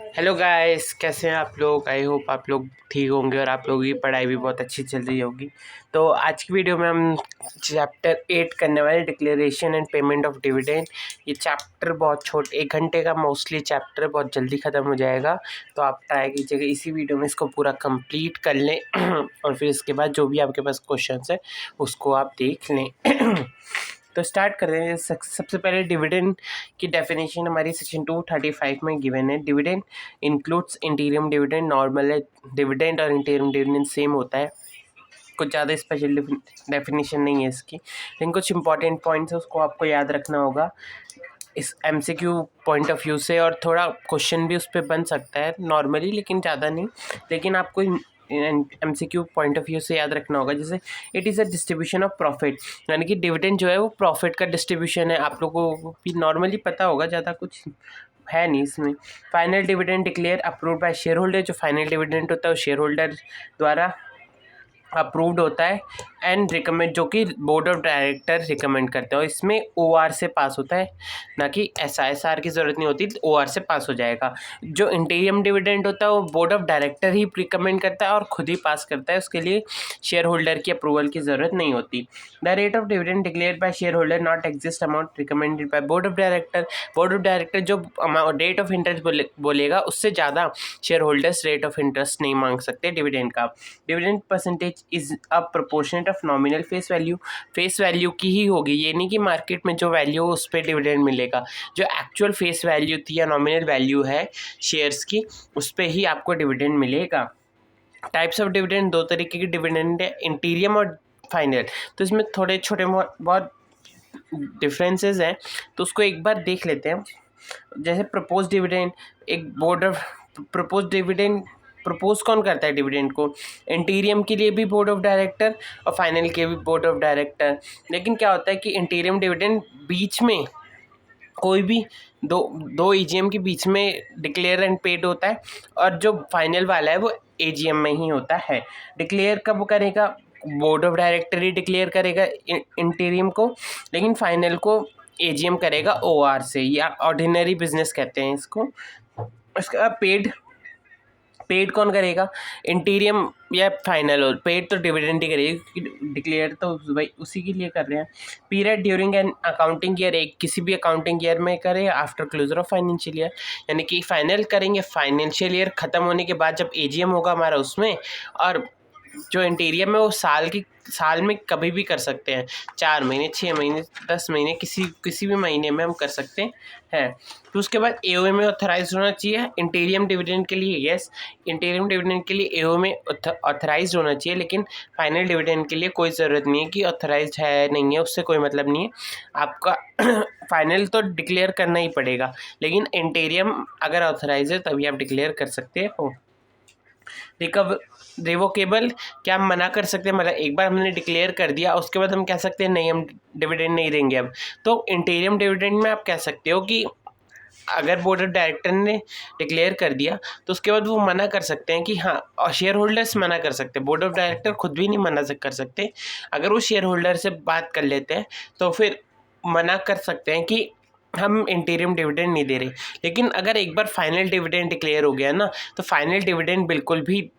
Hello guys, कैसे हैं आप लोग। आई होप आप लोग ठीक होंगे और आप लोगों की पढ़ाई भी बहुत अच्छी चल रही होगी। तो आज की वीडियो में हम चैप्टर 8 करने वाले declaration and payment of dividend. ये चैप्टर बहुत छोटा 1 घंटे का मोस्टली चैप्टर बहुत जल्दी ख़त्म हो जाएगा। तो आप ट्राई कीजिएगा इसी वीडियो में इसको पूरा कंप्लीट कर लें और फिर इसके बाद जो भी आपके पास क्वेश्चन है उसको आप देख लें। तो स्टार्ट कर रहे हैं। सबसे पहले डिविडेंड की डेफिनेशन हमारी सेक्शन 235 में गिवन है। Dividend includes इंटीरियम dividend. Normal dividend और इंटीरियम डिविडेंड सेम होता है, कुछ ज़्यादा स्पेशल डेफिनेशन नहीं है इसकी, लेकिन कुछ इंपॉर्टेंट पॉइंट्स है उसको आपको याद रखना होगा इस एमसीक्यू पॉइंट ऑफ व्यू से, और थोड़ा क्वेश्चन भी उस पर बन सकता है नॉर्मली, लेकिन ज़्यादा नहीं। लेकिन आपको एमसीक्यू पॉइंट ऑफ व्यू से याद रखना होगा। जैसे it is a distribution of profit, यानी कि डिविडेंड जो है वो प्रॉफिट का डिस्ट्रीब्यूशन है। आप लोगों को भी नॉर्मली पता होगा, ज़्यादा कुछ है नहीं इसमें। Final dividend declare approved by share holder. जो फाइनल डिविडेंड होता है वो शेयर होल्डर द्वारा अप्रूव्ड होता है एंड रिकमेंड, जो कि बोर्ड ऑफ डायरेक्टर रिकमेंड करते हैं, और इसमें ओआर से पास होता है, ना कि एसआईएसआर की ज़रूरत नहीं होती, ओआर से पास हो जाएगा। जो इंटीरियम डिविडेंड होता है वो board of director he recommend करता है और खुद ही पास करता है, उसके लिए शेयर होल्डर की अप्रूवल की ज़रूरत नहीं होती। The rate of dividend declare by share holder not exist amount recommended by board of director. Board of director जो रेट ऑफ इंटरेस्ट बोलेगा उससे ज़्यादा share holders rate of interest नहीं मांग सकते डिविडेंड का। Dividend percentage is a proportionate of nominal face value. Face value की ही होगी, ये नहीं कि मार्केट में जो वैल्यू हो उस पर डिविडेंड मिलेगा। जो एक्चुअल फेस वैल्यू थी या नॉमिनल वैल्यू है शेयर्स की, उस पर ही आपको डिविडेंड मिलेगा। टाइप्स ऑफ डिविडेंड, दो तरीके की डिविडेंड है, इंटीरियम और फाइनल। तो इसमें थोड़े छोटे बहुत डिफरेंसेस हैं, तो उसको एक बार देख लेते हैं। जैसे प्रपोज डिविडेंड, एक board of propose dividend propose कौन करता है डिविडेंड को? इंटीरियम के लिए भी बोर्ड ऑफ डायरेक्टर और फाइनल के भी बोर्ड ऑफ डायरेक्टर। लेकिन क्या होता है कि इंटीरियम डिविडेंड बीच में कोई भी दो ईजीएम के बीच में डिक्लेयर एंड पेड होता है, और जो फाइनल वाला है वो एजीएम में ही होता है। डिक्लेयर कब करेगा? Board of director he declare करेगा इंटीरियम को, लेकिन फाइनल को एजीएम करेगा ओआर से, या ऑर्डिनरी बिजनेस कहते हैं इसको। उसके बाद पेड कौन करेगा? इंटीरियम या फाइनल। और पेड तो डिविडेंड ही करेगी, क्योंकि डिक्लेयर तो भाई उसी के लिए कर रहे हैं। Period during an accounting year, एक किसी भी अकाउंटिंग ईयर में करें after closure of financial year, यानी कि फाइनल करेंगे फाइनेंशियल ईयर ख़त्म होने के बाद, जब एजीएम होगा हमारा उसमें। और जो इंटीरियम है वो साल में कभी भी कर सकते हैं, 4 महीने, 6 महीने, 10 महीने, किसी भी महीने में हम कर सकते हैं। तो उसके बाद एओए में ऑथराइज होना चाहिए इंटीरियम डिविडेंड के लिए। यस, इंटीरियम डिविडेंड के लिए एओए में ऑथराइज होना चाहिए, लेकिन फाइनल डिविडेंड के लिए कोई ज़रूरत नहीं है कि ऑथराइज है नहीं है, उससे कोई मतलब नहीं है। आपका फाइनल तो डिक्लेयर करना ही पड़ेगा, लेकिन इंटीरियम अगर ऑथराइज है तभी आप डिक्लेयर कर सकते हो। रिवोकेबल, क्या हम मना कर सकते हैं? मतलब एक बार हमने डिक्लेयर कर दिया, उसके बाद हम कह सकते हैं नहीं, हम डिविडेंड नहीं देंगे अब। तो इंटीरियम डिविडेंड में आप कह सकते हो कि अगर बोर्ड ऑफ डायरेक्टर ने डिक्लेयर कर दिया तो उसके बाद वो मना कर सकते हैं कि हाँ, और शेयर होल्डर्स मना कर सकते हैं, बोर्ड ऑफ डायरेक्टर खुद भी नहीं मना कर सकते। अगर वो शेयर होल्डर से बात कर लेते हैं तो फिर मना कर सकते हैं कि हम इंटीरियम डिविडेंड नहीं दे रहे। लेकिन अगर एक बार फाइनल डिविडेंड डिक्लेयर हो गया ना, तो फाइनल डिविडेंड बिल्कुल भी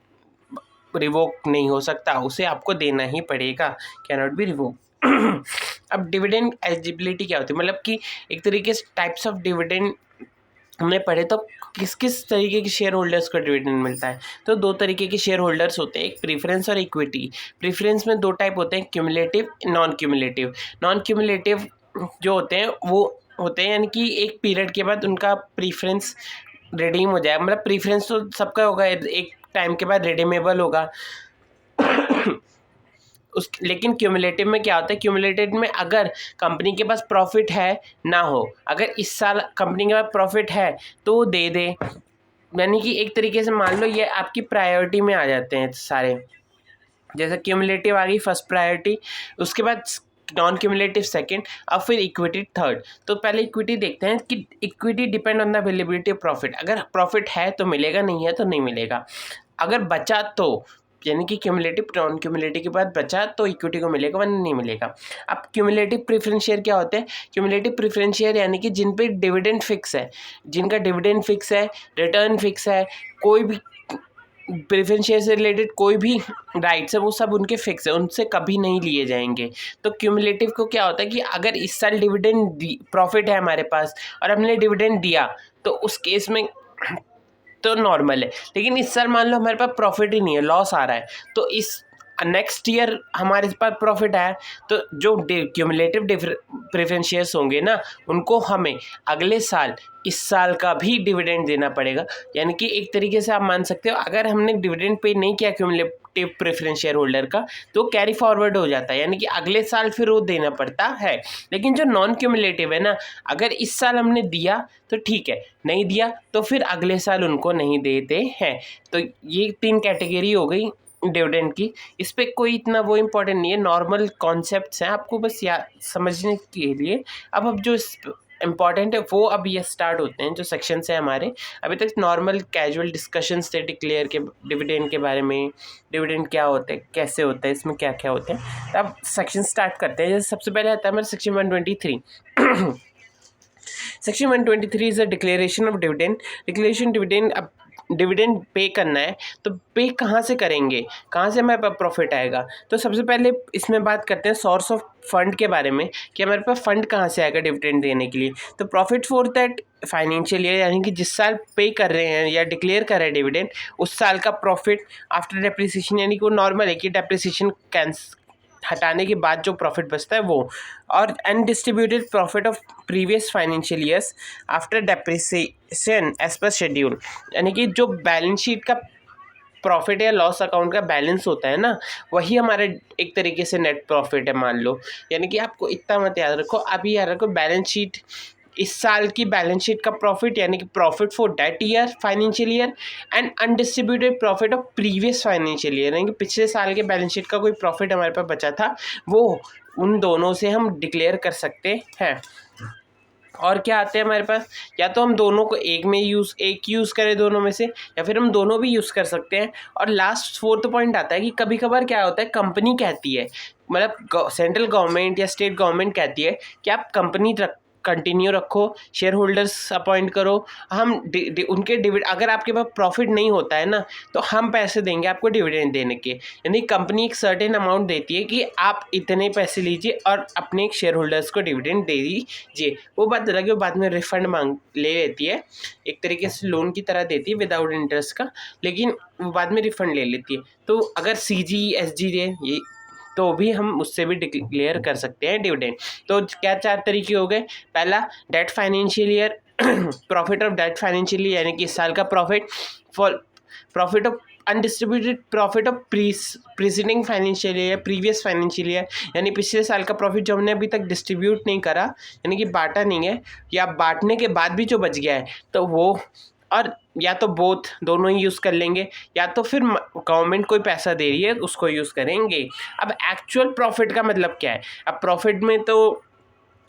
रिवोक नहीं हो सकता, उसे आपको देना ही पड़ेगा, कैन नॉट बी रिवोक। अब डिविडेंड एलिजिबिलिटी क्या होती है? मतलब कि एक तरीके से टाइप्स ऑफ डिविडेंड हमने पढ़े, तो किस किस तरीके के शेयर होल्डर्स को डिविडेंड मिलता है? तो 2 तरीके के शेयर होल्डर्स होते हैं, एक प्रीफरेंस और इक्विटी। प्रीफरेंस में 2 टाइप होते हैं, cumulative, non cumulative. Non cumulative जो होते हैं वो होते हैं, यानी कि एक पीरियड के बाद उनका प्रीफरेंस रिडीम हो जाए। मतलब प्रीफरेंस तो सबका होगा, एक टाइम के बाद रिडीमेबल होगा। लेकिन क्यूमुलेटिव में क्या होता है? क्यूमुलेटिव में अगर कंपनी के पास प्रॉफिट है ना हो, अगर इस साल कंपनी के पास प्रॉफिट है तो वो दे दे, यानी कि एक तरीके से मान लो ये आपकी प्रायोरिटी में आ जाते हैं सारे। जैसे क्यूमुलेटिव आ गई फर्स्ट प्रायोरिटी, उसके बाद नॉन क्यूमुलेटिव सेकंड, और फिर इक्विटी थर्ड। तो पहले इक्विटी देखते हैं कि equity depend on the availability of profit. अगर प्रॉफिट है तो मिलेगा, नहीं है तो नहीं मिलेगा। अगर बचा तो यानी कि क्यूमुलेटिव नॉन क्यूमुलेटिव के बाद बचा तो इक्विटी को मिलेगा वरना नहीं मिलेगा। अब क्यूमुलेटिव प्रेफरेंस शेयर क्या होते हैं? क्यूमुलेटिव प्रेफरेंस शेयर यानी कि जिन पे डिविडेंड फिक्स है, जिनका डिविडेंड फिक्स है, रिटर्न फिक्स है, कोई भी प्रेफरेंस शेयर से रिलेटेड कोई भी राइट्स है वो सब उनके फिक्स है, उनसे कभी नहीं लिए जाएंगे। तो क्यूमुलेटिव को क्या होता है कि अगर इस साल डिविडेंड प्रॉफिट है हमारे पास और हमने डिविडेंड दिया तो उस केस में तो नॉर्मल है, लेकिन इस साल मान लो हमारे पास प्रॉफिट ही नहीं है, लॉस आ रहा है, तो इस नेक्स्ट ईयर हमारे पास प्रॉफिट आया तो जो क्यूमुलेटिव प्रेफरेंस शेयर्स होंगे ना उनको हमें अगले साल इस साल का भी डिविडेंड देना पड़ेगा। यानी कि एक तरीके से आप मान सकते हो अगर हमने डिविडेंड पे नहीं किया क्यूमुलेटिव प्रेफरेंस शेयर होल्डर का तो कैरी फॉरवर्ड हो जाता है, यानी कि अगले साल फिर वो देना पड़ता है। लेकिन जो नॉन क्यूमुलेटिव है ना, अगर इस साल हमने दिया तो ठीक है, नहीं दिया तो फिर अगले साल उनको नहीं देते हैं। तो ये 3 कैटेगरी हो गई डिविडेंड की। इस पे कोई इतना वो इम्पोर्टेंट नहीं है, नॉर्मल कॉन्सेप्ट्स हैं आपको बस समझने के लिए। अब जो इम्पॉर्टेंट है वो अब ये स्टार्ट होते हैं जो सेक्शंस हैं हमारे। अभी तक नॉर्मल कैजुअल डिस्कशंस थे डिक्लेयर के डिविडेंड के बारे में, डिविडेंड क्या होता है, कैसे होता है, इसमें क्या क्या होते हैं। तो अब सेक्शन स्टार्ट करते हैं। जैसे सबसे पहले आता है हमारा section 123। Section 123 is a declaration of dividend. Declaration dividend, अब डिविडेंड पे करना है तो पे कहाँ से करेंगे, कहाँ से हमारे पास प्रॉफिट आएगा। तो सबसे पहले इसमें बात करते हैं सोर्स ऑफ फंड के बारे में कि हमारे पास फंड कहाँ से आएगा डिविडेंड देने के लिए। तो profit for that financial year, यानी कि जिस साल पे कर रहे हैं या डिक्लेयर कर रहे हैं डिविडेंड, उस साल का प्रॉफिट आफ्टर डेप्रिसिएशन, यानी कि वो नॉर्मल है कि डेप्रिसिएशन हटाने के बाद जो प्रॉफिट बचता है वो, और undistributed profit of previous financial years after depreciation as per schedule, यानी कि जो बैलेंस शीट का प्रॉफिट या लॉस अकाउंट का बैलेंस होता है ना, वही हमारे एक तरीके से नेट प्रॉफिट है मान लो। यानी कि आपको इतना मत याद रखो, अभी याद रखो बैलेंस शीट, इस साल की बैलेंस शीट का प्रॉफिट यानी कि profit for that year financial year, and undistributed profit of previous financial year, यानी कि पिछले साल के बैलेंस शीट का कोई प्रॉफिट हमारे पास बचा था वो उन दोनों से हम डिक्लेयर कर सकते हैं। और क्या आते हैं हमारे पास, या तो हम दोनों को एक यूज़ करें दोनों में से, या फिर हम दोनों भी यूज़ कर सकते हैं। और लास्ट 4th पॉइंट आता है कि कभी कभार क्या होता है, कंपनी कहती है, मतलब सेंट्रल गवर्नमेंट या स्टेट गवर्नमेंट कहती है कि आप कंपनी कंटिन्यू रखो, शेयर होल्डर्स अपॉइंट करो, हम उनके डिविडेंड, अगर आपके पास प्रॉफिट नहीं होता है ना तो हम पैसे देंगे आपको डिविडेंड देने के। यानी कंपनी एक सर्टेन अमाउंट देती है कि आप इतने पैसे लीजिए और अपने एक शेयर होल्डर्स को डिविडेंड दे दीजिए। वो बात अलग है, वो बाद में रिफंड ले लेती है, एक तरीके से लोन की तरह देती है विदाउट इंटरेस्ट का, लेकिन वो बाद में रिफंड ले लेती है। तो अगर CG SG दे ये तो भी हम उससे भी डिक्लेयर कर सकते हैं डिविडेंड। तो क्या 4 तरीके हो गए। पहला, that financial year, profit of that financial year यानी कि इस साल का profit, for profit of undistributed profit of preceding financial year, previous financial year, यानी पिछले साल का प्रॉफिट जो हमने अभी तक डिस्ट्रीब्यूट नहीं करा, यानी कि बांटा नहीं है, या बांटने के बाद भी जो बच गया है तो वो, और या तो बोथ दोनों ही यूज़ कर लेंगे, या तो फिर गवर्नमेंट कोई पैसा दे रही है उसको यूज़ करेंगे। अब एक्चुअल प्रॉफिट का मतलब क्या है, अब प्रॉफिट में तो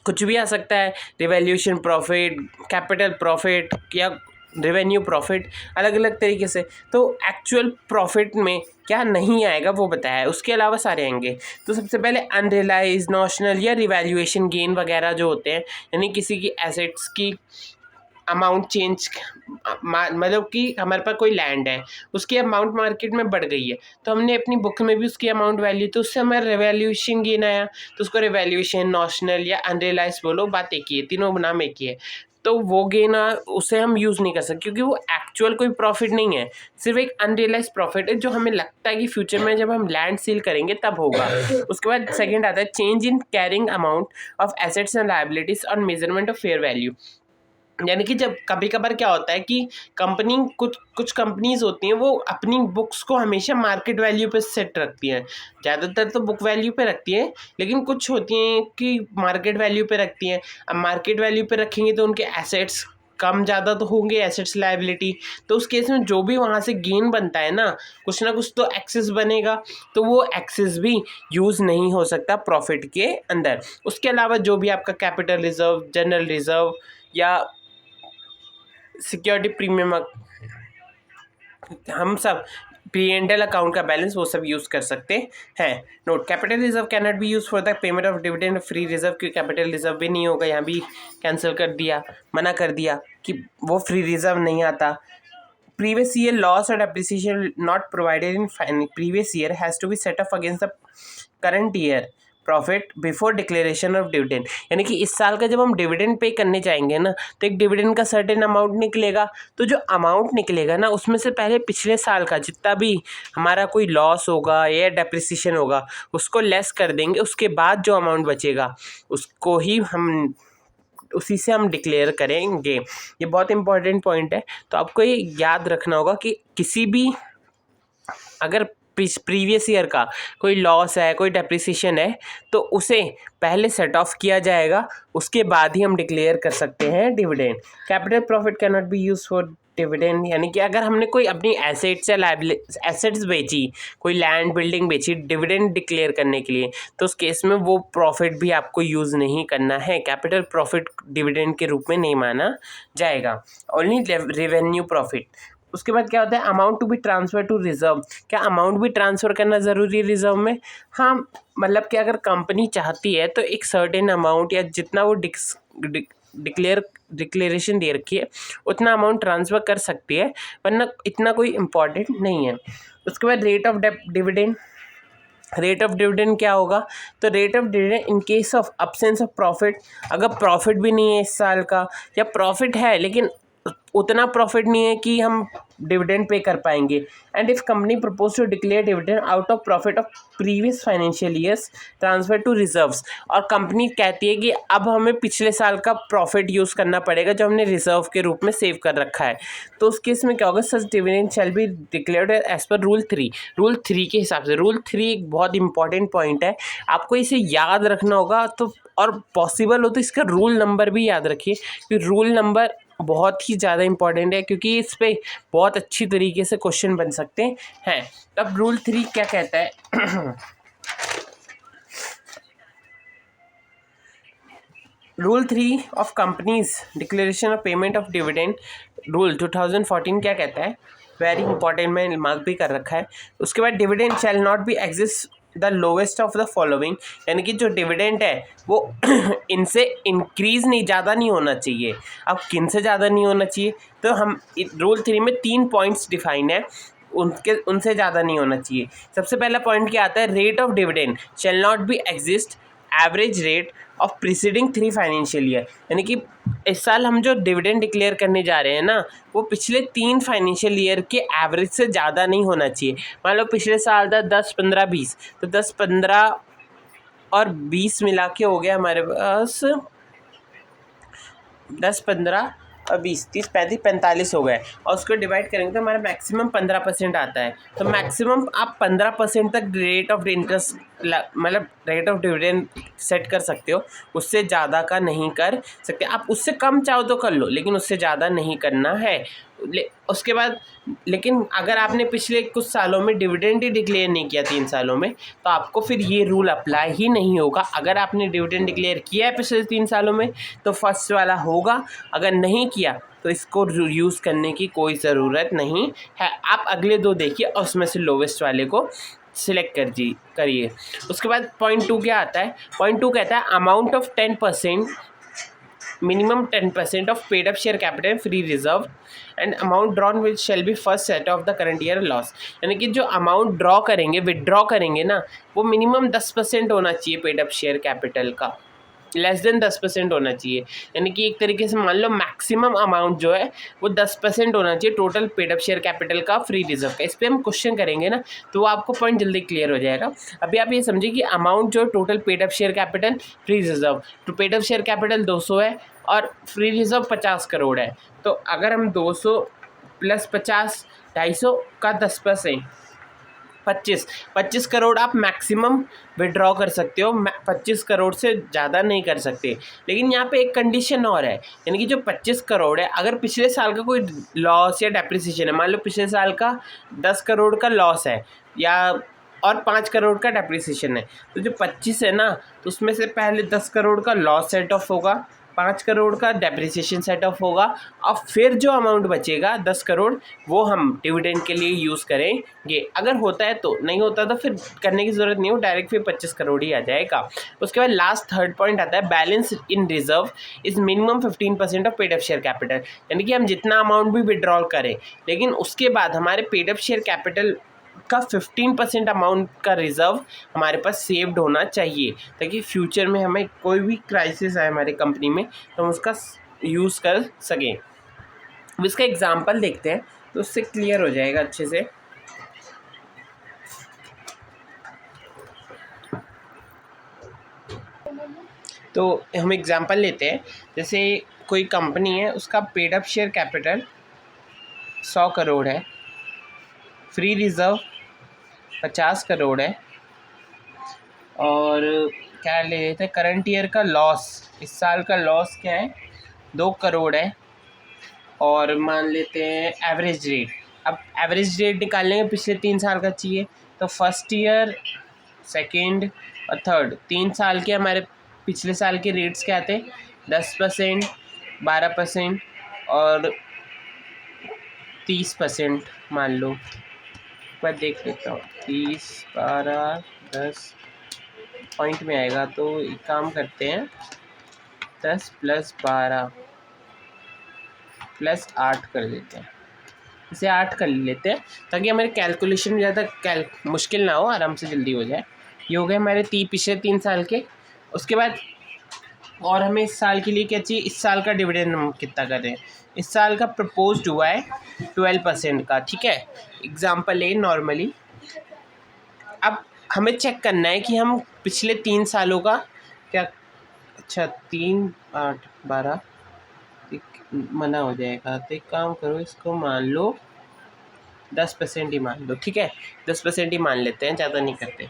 कुछ भी आ सकता है, रिवैल्यूएशन प्रॉफिट, कैपिटल प्रॉफिट या रेवेन्यू प्रॉफिट, अलग अलग तरीके से। तो एक्चुअल प्रॉफिट में क्या नहीं आएगा वो बताया है, उसके अलावा सारे आएंगे। तो सबसे पहले अनरियलाइज, नॉशनल या रिवैल्यूएशन गेन वगैरह जो होते हैं, यानी किसी की एसेट्स की अमाउंट चेंज, मतलब कि हमारे पास कोई लैंड है, उसकी अमाउंट मार्केट में बढ़ गई है तो हमने अपनी बुक में भी उसकी अमाउंट वैल्यू, तो उससे हमारा रिवैल्यूएशन गेन आया, तो उसको रिवैल्यूएशन, नॉशनल या अनरियलाइज बोलो, बात एक ही है, तीनों नाम एक ही है। तो वो गेन उसे हम यूज़ नहीं कर सकते क्योंकि वो एक्चुअल कोई प्रॉफिट नहीं है, सिर्फ एक अनरियलाइज प्रॉफिट है जो हमें लगता है कि फ्यूचर में जब हम लैंड सेल करेंगे तब होगा। उसके बाद सेकंड आता है change in carrying amount of assets and liabilities और मेजरमेंट ऑफ फेयर वैल्यू, यानी कि जब कभी कभार क्या होता है कि कंपनी, कुछ कंपनीज होती हैं वो अपनी बुक्स को हमेशा मार्केट वैल्यू पे सेट रखती हैं, ज़्यादातर तो बुक वैल्यू पे रखती हैं, लेकिन कुछ होती हैं कि मार्केट वैल्यू पे रखती हैं। अब मार्केट वैल्यू पे रखेंगे तो उनके एसेट्स कम ज़्यादा तो होंगे, एसेट्स लायबिलिटी, तो उस केस में जो भी वहाँ से गेन बनता है ना कुछ तो एक्सेस बनेगा, तो वो एक्सेस भी यूज़ नहीं हो सकता प्रॉफिट के अंदर। उसके अलावा जो भी आपका कैपिटल रिजर्व, जनरल रिजर्व या सिक्योरिटी प्रीमियम, हम सब P&L अकाउंट का बैलेंस वो सब यूज़ कर सकते हैं। Note, capital reserve can not be use for the payment of dividend free reserve, क्योंकि कैपिटल रिजर्व भी नहीं होगा, यहाँ भी कैंसिल कर दिया, मना कर दिया कि वो फ्री रिजर्व नहीं आता। Previous year loss or depreciation not provided in previous year has to be set off against the current year profit before declaration of dividend. यानी कि इस साल का जब हम डिविडेंड पे करने जाएंगे ना, तो एक डिविडेंड का सर्टेन अमाउंट निकलेगा, तो जो अमाउंट निकलेगा ना उसमें से पहले पिछले साल का जितना भी हमारा कोई लॉस होगा या डेप्रिसिएशन होगा उसको लेस कर देंगे, उसके बाद जो अमाउंट बचेगा उसको ही हम उसी से हम डिक्लेयर करेंगे। ये बहुत इंपॉर्टेंट पॉइंट है, तो आपको ये याद रखना होगा कि किसी भी अगर प्रीवियस ईयर का कोई लॉस है, कोई डेप्रिसिएशन है, तो उसे पहले सेट ऑफ किया जाएगा, उसके बाद ही हम डिक्लेयर कर सकते हैं dividend. Capital profit can not be use for dividend, यानी कि अगर हमने कोई अपनी एसेट्स या एसेट्स बेची, कोई लैंड बिल्डिंग बेची डिविडेंड डिक्लेयर करने के लिए, तो उस केस में वो प्रॉफिट भी आपको यूज़ नहीं करना है। कैपिटल प्रॉफिट डिविडेंड के रूप में नहीं माना जाएगा, ओनली रेवेन्यू प्रॉफिट। उसके बाद क्या होता है, amount to be transfer to reserve. क्या अमाउंट भी ट्रांसफ़र करना ज़रूरी है रिजर्व में? हाँ, मतलब कि अगर कंपनी चाहती है तो एक सर्टेन अमाउंट या जितना वो डिक्लेरेशन दे रखी है उतना अमाउंट ट्रांसफ़र कर सकती है, वरना इतना कोई इम्पॉर्टेंट नहीं है। उसके बाद rate of dividend. Rate of dividend क्या होगा, तो rate of dividend in case of absence of profit, अगर प्रॉफिट भी नहीं है इस साल का, या प्रॉफिट है लेकिन उतना प्रॉफिट नहीं है कि हम डिविडेंड पे कर पाएंगे, and if company propose to declare dividend out of profit of previous financial years transfer to reserves, और कंपनी कहती है कि अब हमें पिछले साल का प्रॉफिट यूज़ करना पड़ेगा जो हमने रिजर्व के रूप में सेव कर रखा है, तो उस केस में क्या होगा, such dividend shall be declared as per rule 3। Rule 3 के हिसाब से, रूल 3 एक बहुत इंपॉर्टेंट पॉइंट है, आपको इसे याद रखना होगा, तो और पॉसिबल हो तो इसका रूल नंबर भी याद रखिए, क्योंकि रूल नंबर बहुत ही ज़्यादा इंपॉर्टेंट है, क्योंकि इस पे बहुत अच्छी तरीके से क्वेश्चन बन सकते हैं। अब रूल 3 क्या कहता है rule 3 of companies declaration of payment of dividend rule 2014 क्या कहता है, वेरी इंपॉर्टेंट, मैंने मार्क भी कर रखा है। उसके बाद dividend shall not be exist the lowest of the following, यानी कि जो डिविडेंड है वो इनसे इंक्रीज नहीं, ज़्यादा नहीं होना चाहिए। अब किन से ज़्यादा नहीं होना चाहिए, तो हम रूल 3 में 3 पॉइंट्स डिफाइन है, उनसे ज़्यादा नहीं होना चाहिए। सबसे पहला पॉइंट क्या आता है, rate of dividend shall not be exist average rate of preceding 3 financial year, यानी कि इस साल हम जो डिविडेंड डिक्लेयर करने जा रहे हैं ना, वो पिछले 3 फाइनेंशियल ईयर के एवरेज से ज़्यादा नहीं होना चाहिए। मान लो पिछले साल था 10, 15, 20, तो 10, 15 और 20 मिला के हो गया हमारे पास 10, 15 और 20, 30, 35, 45 हो गए, और उसको डिवाइड करेंगे तो हमारा मैक्सिमम 15% आता है। तो मैक्सिमम आप 15% तक रेट ऑफ इंटरेस्ट मतलब रेट ऑफ डिविडेंड सेट कर सकते हो, उससे ज़्यादा का नहीं कर सकते। आप उससे कम चाहो तो कर लो, लेकिन उससे ज़्यादा नहीं करना है। उसके बाद लेकिन अगर आपने पिछले कुछ सालों में डिविडेंड ही डिक्लेयर नहीं किया 3 सालों में, तो आपको फिर ये रूल अप्लाई ही नहीं होगा। अगर आपने डिविडेंड डिक्लेयर किया है पिछले 3 सालों में तो फर्स्ट वाला होगा, अगर नहीं किया तो इसको यूज़ करने की कोई ज़रूरत नहीं है। आप अगले 2 देखिए और उसमें से लोवेस्ट वाले को सिलेक्ट करिए। उसके बाद पॉइंट 2 क्या आता है, पॉइंट 2 कहता है amount of 10%, minimum 10% of paid up share capital free reserve and amount drawn which shall be first set of the current year loss, यानी कि जो अमाउंट ड्रॉ करेंगे, विदड्रॉ करेंगे ना, वो मिनिमम 10% होना चाहिए पेड अप शेयर कैपिटल का, लेस देन 10% होना चाहिए। यानी कि एक तरीके से मान लो मैक्सिमम अमाउंट जो है वो 10% होना चाहिए total paid up share capital का फ्री रिजर्व का। इस पर हम क्वेश्चन करेंगे ना, तो वो आपको पॉइंट जल्दी क्लियर हो जाएगा। अभी आप ये समझिए कि अमाउंट जो total paid up share capital free reserve, तो पेड अप शेयर कैपिटल 200 है और फ्री रिजर्व 50 करोड़ है, तो अगर हम 200 + 50 250 का 10% 25 करोड़ आप मैक्सिमम विड्रॉ कर सकते हो, 25 करोड़ से ज़्यादा नहीं कर सकते। लेकिन यहाँ पे एक कंडीशन और है, यानी कि जो 25 करोड़ है, अगर पिछले साल का कोई लॉस या डेप्रिसिएशन है, मान लो पिछले साल का 10 करोड़ का लॉस है या और 5 करोड़ का डेप्रिसिएशन है, तो जो 25 है ना, तो उसमें से पहले 10 करोड़ का लॉस सेट ऑफ होगा 5 करोड़ का डेप्रिसिएशन सेट ऑफ होगा और फिर जो अमाउंट बचेगा 10 करोड़ वो हम डिविडेंड के लिए यूज़ करेंगे। अगर होता है तो, नहीं होता तो फिर करने की ज़रूरत नहीं हो, डायरेक्ट फिर 25 करोड़ ही आ जाएगा। उसके बाद लास्ट थर्ड पॉइंट आता है balance in reserve is minimum 15% of paid up share capital, यानी कि हम जितना अमाउंट भी विड्रॉल करें लेकिन उसके बाद हमारे पेड अप शेयर कैपिटल का 15% अमाउंट का रिज़र्व हमारे पास सेव्ड होना चाहिए, ताकि फ्यूचर में हमें कोई भी क्राइसिस आए हमारी कंपनी में तो हम उसका यूज़ कर सकें। अब इसका एग्जांपल देखते हैं तो उससे क्लियर हो जाएगा अच्छे से। तो हम एग्जांपल लेते हैं, जैसे कोई कंपनी है, उसका paid up share capital 100 crore है, फ्री रिज़र्व 50 करोड़ है, और क्या ले लेते हैं करंट ईयर का लॉस, इस साल का लॉस क्या है 2 करोड़ है, और मान लेते हैं एवरेज रेट। अब एवरेज रेट निकालने में पिछले 3 साल का चाहिए, तो फर्स्ट ईयर, सेकेंड और थर्ड 3 साल के हमारे पिछले साल के रेट्स क्या थे 10%, 12% और 30% मान लो। एक बार देख लेता हूँ, 30, 12, 10 पॉइंट में आएगा, तो एक काम करते हैं 10 + 12 + 8 कर देते हैं, इसे 8 कर लेते हैं ताकि हमारे कैलकुलेशन में ज़्यादा मुश्किल ना हो, आराम से जल्दी हो जाए। ये हो गए हमारे पिछले 3 साल के। उसके बाद और हमें इस साल के लिए क्या चाहिए, इस साल का डिविडेंड हम कितना कर रहे हैं। इस साल का प्रपोज्ड हुआ है 12% का, ठीक है, एग्जाम्पल है नॉर्मली। अब हमें चेक करना है कि हम पिछले 3 सालों का क्या, अच्छा 3, 8, 12 मना हो जाएगा, तो एक काम करो, इसको मान लो 10% ही मान लो, ठीक है, 10% ही मान लेते हैं, ज़्यादा नहीं करते,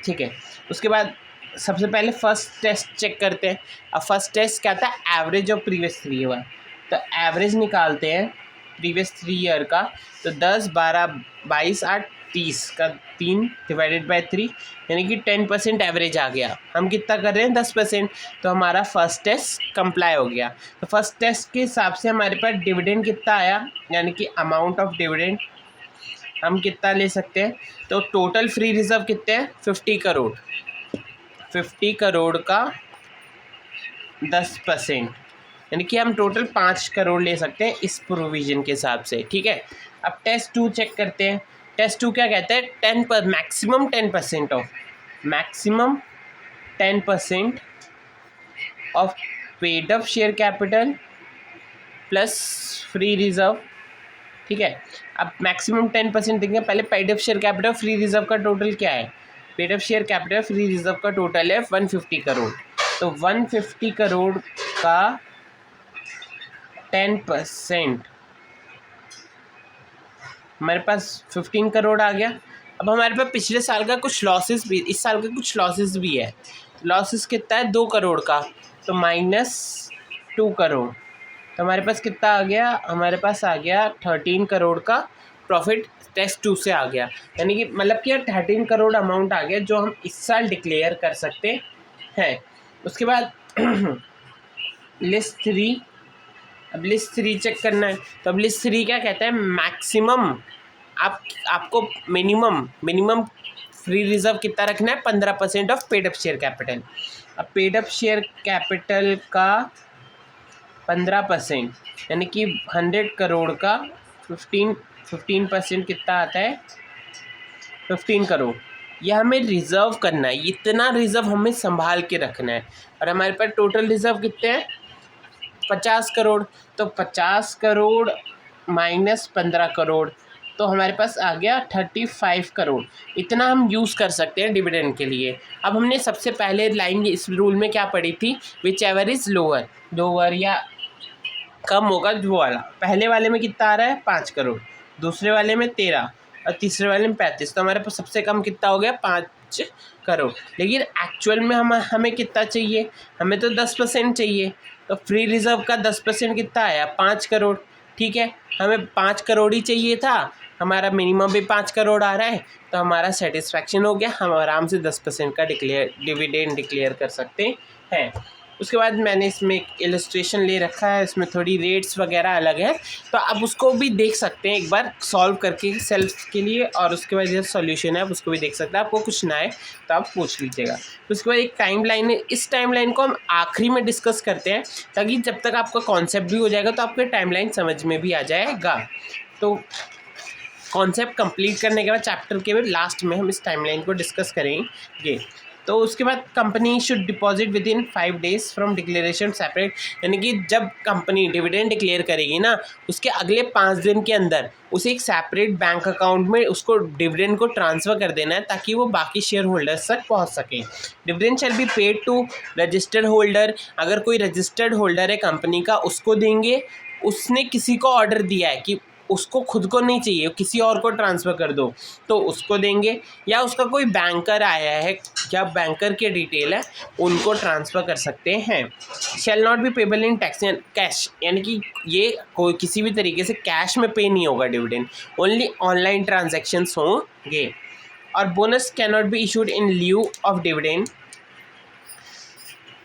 ठीक है। उसके बाद सबसे पहले फर्स्ट टेस्ट चेक करते हैं। अब फर्स्ट टेस्ट क्या था, एवरेज ऑफ प्रीवियस 3 ईयर, तो एवरेज निकालते हैं प्रीवियस 3 ईयर का, तो 10, 12, 22, 8, 30 का 3 / 3 यानी कि 10% एवरेज आ गया। हम कितना कर रहे हैं 10%, तो हमारा फर्स्ट टेस्ट कंप्लाई हो गया। तो फर्स्ट टेस्ट के हिसाब से हमारे पास डिविडेंड कितना आया, यानी कि अमाउंट ऑफ डिविडेंड हम कितना ले सकते हैं। तो टोटल फ्री रिजर्व कितने हैं 50 करोड़, 50 करोड़ का 10%, यानी कि हम टोटल 5 करोड़ ले सकते हैं इस प्रोविज़न के हिसाब से, ठीक है। अब टेस्ट 2 चेक करते हैं। टेस्ट 2 क्या कहता है, maximum 10% of paid up share capital plus free reserve, ठीक है। अब मैक्सिमम 10% देंगे, पहले paid up share capital free reserve का टोटल क्या है, paid up share capital free reserve का टोटल है 150 करोड़, तो 150 करोड़ का 10% हमारे पास 15 करोड़ आ गया। अब हमारे पास पिछले साल का कुछ लॉसेस भी, इस साल का कुछ लॉसेस भी है। लॉसेस कितना है 2 करोड़ का, तो -2 करोड़, तो हमारे पास कितना आ गया, हमारे पास आ गया 13 करोड़ का प्रॉफिट टेस्ट 2 से आ गया, यानी कि मतलब कि 13 करोड़ अमाउंट आ गया जो हम इस साल डिक्लेयर कर सकते हैं। उसके बाद लिस्ट 3, अब लिस्ट 3 चेक करना है, तो अब लिस्ट 3 क्या कहता है, मैक्सिमम आपको मिनिमम फ्री रिजर्व कितना रखना है 15% of paid up share capital. अब पेड अप शेयर कैपिटल का 15% यानी कि 100 करोड़ का 15% कितना आता है 15 करोड़। यह हमें रिज़र्व करना है, इतना रिज़र्व हमें संभाल के रखना है। और हमारे पास टोटल रिज़र्व कितने हैं 50 करोड़, तो 50 करोड़ माइनस 15 करोड़, तो हमारे पास आ गया 35 करोड़। इतना हम यूज़ कर सकते हैं डिविडेंड के लिए। अब हमने सबसे पहले लाइन इस रूल में क्या पढ़ी थी, विच एवर इज़ लोअर या कम होगा वो वाला। पहले वाले में कितना आ रहा है 5 करोड़, दूसरे वाले में 13 और तीसरे वाले में 35, तो हमारे पास सबसे कम कितना हो गया 5 करोड़। लेकिन एक्चुअल में हमें कितना चाहिए, हमें तो 10% चाहिए, तो फ्री रिजर्व का 10% कितना आया 5 करोड़, ठीक है। हमें 5 करोड़ ही चाहिए था, हमारा मिनिमम भी 5 करोड़ आ रहा है, तो हमारा सेटिस्फैक्शन हो गया, हम आराम से 10% का डिविडेंड डिक्लेयर कर सकते है। उसके बाद मैंने इसमें एक इलस्ट्रेशन ले रखा है, इसमें थोड़ी रेट्स वगैरह अलग है, तो आप उसको भी देख सकते हैं एक बार सॉल्व करके सेल्फ के लिए, और उसके बाद जो सॉल्यूशन है आप उसको भी देख सकते हैं। आपको कुछ ना आए तो आप पूछ लीजिएगा। तो उसके बाद एक टाइम लाइन है, इस टाइम लाइन को हम आखिरी में डिस्कस करते हैं, ताकि जब तक आपका कॉन्सेप्ट भी हो जाएगा तो आपको टाइम लाइन समझ में भी आ जाएगा। तो कॉन्सेप्ट कंप्लीट करने के बाद चैप्टर के लास्ट में हम इस टाइमलाइन को डिस्कस करेंगे। तो उसके बाद company should deposit with in 5 days from declaration separate, यानी कि जब कंपनी डिविडेंड डिक्लेयर करेगी ना, उसके अगले 5 दिन के अंदर उसे एक सेपरेट बैंक अकाउंट में उसको डिविडेंड को ट्रांसफ़र कर देना है, ताकि वो बाकी शेयर होल्डर्स तक पहुंच सके। Dividend shall be paid to registered holder, अगर कोई रजिस्टर्ड होल्डर है कंपनी का उसको देंगे। उसने किसी को ऑर्डर दिया है कि उसको खुद को नहीं चाहिए, किसी और को ट्रांसफ़र कर दो, तो उसको देंगे। या उसका कोई बैंकर आया है या बैंकर की डिटेल है, उनको ट्रांसफ़र कर सकते हैं। Shall not be payable in tax cash, यानी कि ये कोई किसी भी तरीके से कैश में पे नहीं होगा डिविडेंड, ओनली ऑनलाइन ट्रांजेक्शन्स होंगे। और bonus can not be issued in lieu of dividend,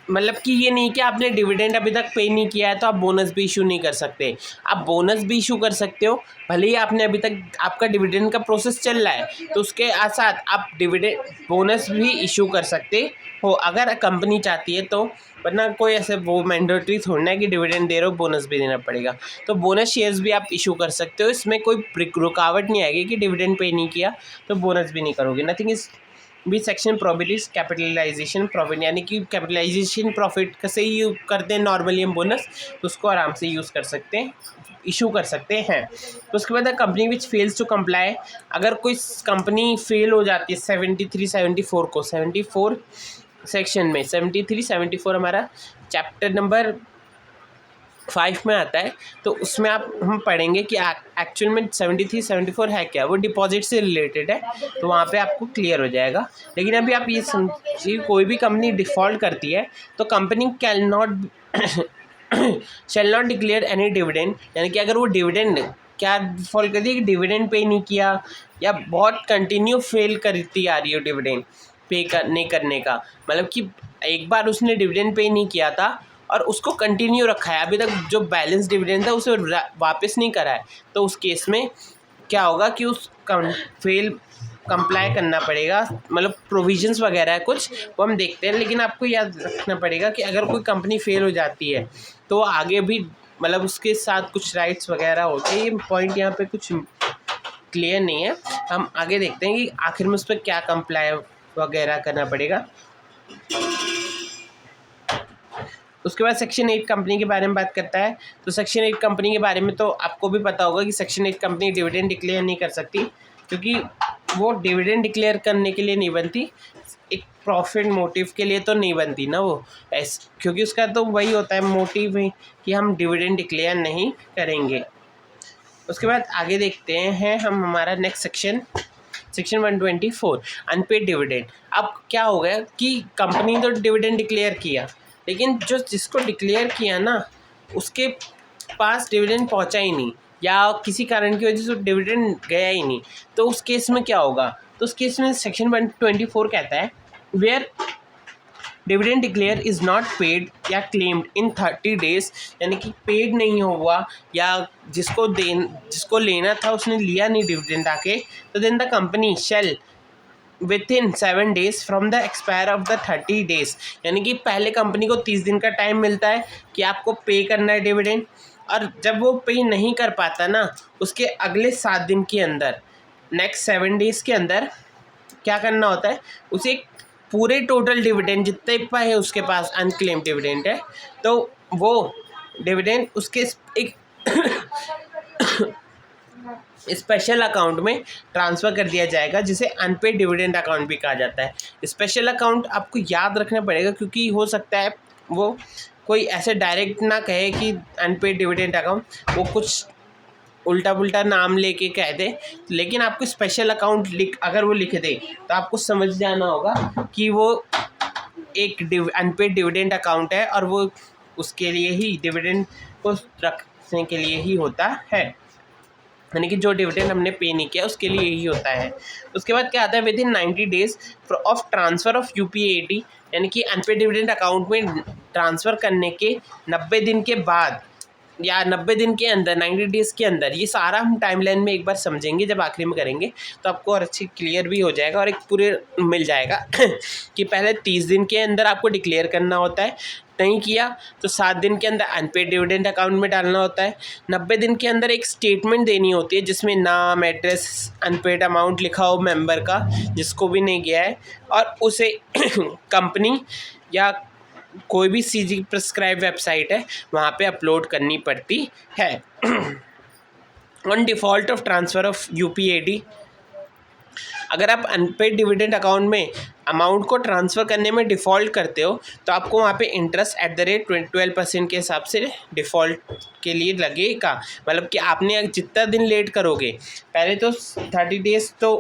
मतलब कि ये नहीं कि आपने डिविडेंड अभी तक पे नहीं किया है तो आप बोनस भी इशू नहीं कर सकते। आप बोनस भी इशू कर सकते हो, भले ही आपने अभी तक आपका डिविडेंड का प्रोसेस चल रहा है, तो उसके साथ आप डिविडेंड बोनस भी इशू कर सकते हो अगर कंपनी चाहती है तो। वरना कोई ऐसे वो मैंडेटरी थोड़ी ना है कि डिविडेंड दे रहे हो बोनस भी देना पड़ेगा। तो बोनस शेयर्स भी आप इशू कर सकते हो, इसमें कोई रुकावट नहीं आएगी कि डिविडेंड पे नहीं किया तो बोनस भी नहीं करोगे। Nothing is be section profit is capitalisation profit, यानी कि कैपिटलाइजेशन प्रॉफिट से ही करते हैं नॉर्मली हम बोनस, तो उसको आराम से यूज़ कर सकते हैं, इशू कर सकते हैं। तो उसके बाद company which fails to comply, अगर कोई कंपनी फेल हो जाती है 73-74 को, 74 सेक्शन में 73-74 हमारा चैप्टर नंबर 5 में आता है, तो उसमें आप हम पढ़ेंगे कि एक्चुअल में 73-74 है क्या, वो डिपॉजिट से रिलेटेड है, तो वहाँ पे आपको क्लियर हो जाएगा। लेकिन अभी आप ये समझिए, कोई भी कंपनी डिफ़ॉल्ट करती है तो company can not shall not declare any dividend, यानी कि अगर वो डिविडेंड क्या डिफ़ॉल्ट कर दी कि डिविडेंड पे नहीं किया, या बहुत कंटिन्यू फेल करती आ रही हो डिविडेंड पे नहीं करने का, मतलब कि एक बार उसने डिविडेंड पे नहीं किया था और उसको कंटिन्यू रखा है, अभी तक जो बैलेंस डिविडेंड था उसे वापस नहीं करा है, तो उस केस में क्या होगा कि उस फेल कंप्लाई करना पड़ेगा, मतलब प्रोविजंस वगैरह है कुछ, वो हम देखते हैं। लेकिन आपको याद रखना पड़ेगा कि अगर कोई कंपनी फेल हो जाती है तो आगे भी मतलब उसके साथ कुछ राइट्स वगैरह होते हैं। ये पॉइंट यहाँ पे कुछ क्लियर नहीं है, हम आगे देखते हैं कि आखिर में उस पर क्या कंप्लाई वगैरह करना पड़ेगा। उसके बाद सेक्शन 8 कंपनी के बारे में बात करता है। तो सेक्शन 8 कंपनी के बारे में तो आपको भी पता होगा कि सेक्शन 8 कंपनी डिविडेंड डिक्लेयर नहीं कर सकती, क्योंकि वो डिविडेंड डिक्लेयर करने के लिए नहीं बनती, एक प्रॉफिट मोटिव के लिए तो नहीं बनती ना वो, क्योंकि उसका तो वही होता है मोटिव ही कि हम डिविडेंड डिक्लेयर नहीं करेंगे। उसके बाद आगे देखते हैं हम हमारा नेक्स्ट सेक्शन 124 अनपेड डिविडेंड। अब क्या हो गया कि कंपनी तो डिविडेंड डिक्लेयर किया, लेकिन जो जिसको डिक्लेयर किया ना उसके पास डिविडेंड पहुंचा ही नहीं, या किसी कारण की वजह से डिविडेंड गया ही नहीं, तो उस केस में क्या होगा, तो उस केस में सेक्शन 124 कहता है where dividend declare is not paid या क्लेम्ड इन 30 days, यानी कि पेड नहीं हुआ या जिसको लेना था उसने लिया नहीं डिविडेंड आके, तो then the company shall within 7 days from the expire of the 30 days, यानी कि पहले कंपनी को 30 दिन का टाइम मिलता है कि आपको पे करना है डिविडेंड, और जब वो पे नहीं कर पाता ना उसके अगले 7 दिन के अंदर, नेक्स्ट 7 days के अंदर क्या करना होता है, उसे पूरे टोटल डिविडेंड जितने पे है उसके पास अनक्लेम डिविडेंड है, तो वो डिविडेंड उसके एक स्पेशल अकाउंट में ट्रांसफ़र कर दिया जाएगा, जिसे अनपेड डिविडेंड अकाउंट भी कहा जाता है। स्पेशल अकाउंट आपको याद रखना पड़ेगा, क्योंकि हो सकता है वो कोई ऐसे डायरेक्ट ना कहे कि अनपेड डिविडेंड अकाउंट, वो कुछ उल्टा पुल्टा नाम लेके कह दे, लेकिन आपको स्पेशल अकाउंट अगर वो लिख दे तो आपको समझ जाना होगा कि वो एक अनपेड डिविडेंड अकाउंट है और वो उसके लिए ही डिविडेंड को रखने के लिए ही होता है। यानी कि जो डिविडेंड हमने पे नहीं किया उसके लिए यही होता है। उसके बाद क्या आता है, within 90 days of transfer of UPAD, यानी कि अनपेड डिविडेंड अकाउंट में ट्रांसफ़र करने के 90 दिन के बाद या 90 दिन के अंदर, 90 डेज़ के अंदर, ये सारा हम टाइमलाइन में एक बार समझेंगे जब आखिरी में करेंगे, तो आपको और अच्छी क्लियर भी हो जाएगा और एक पूरे मिल जाएगा कि पहले 30 दिन के अंदर आपको डिक्लेयर करना होता है, नहीं किया तो 7 दिन के अंदर अनपेड डिविडेंड अकाउंट में डालना होता है, 90 दिन के अंदर एक स्टेटमेंट देनी होती है जिसमें नाम, एड्रेस, अनपेड अमाउंट लिखा हो मेंबर का जिसको भी नहीं गया है, और उसे कंपनी या कोई भी सीजी प्रिस्क्राइब वेबसाइट है वहाँ पे अपलोड करनी पड़ती है। On default of transfer of UPAD, अगर आप अनपेड डिविडेंड अकाउंट में अमाउंट को ट्रांसफ़र करने में डिफ़ॉल्ट करते हो तो आपको वहाँ पे इंटरेस्ट एट द रेट 12% के हिसाब से डिफ़ॉल्ट के लिए लगेगा। मतलब कि आपने जितना दिन लेट करोगे, पहले तो 30 डेज़ तो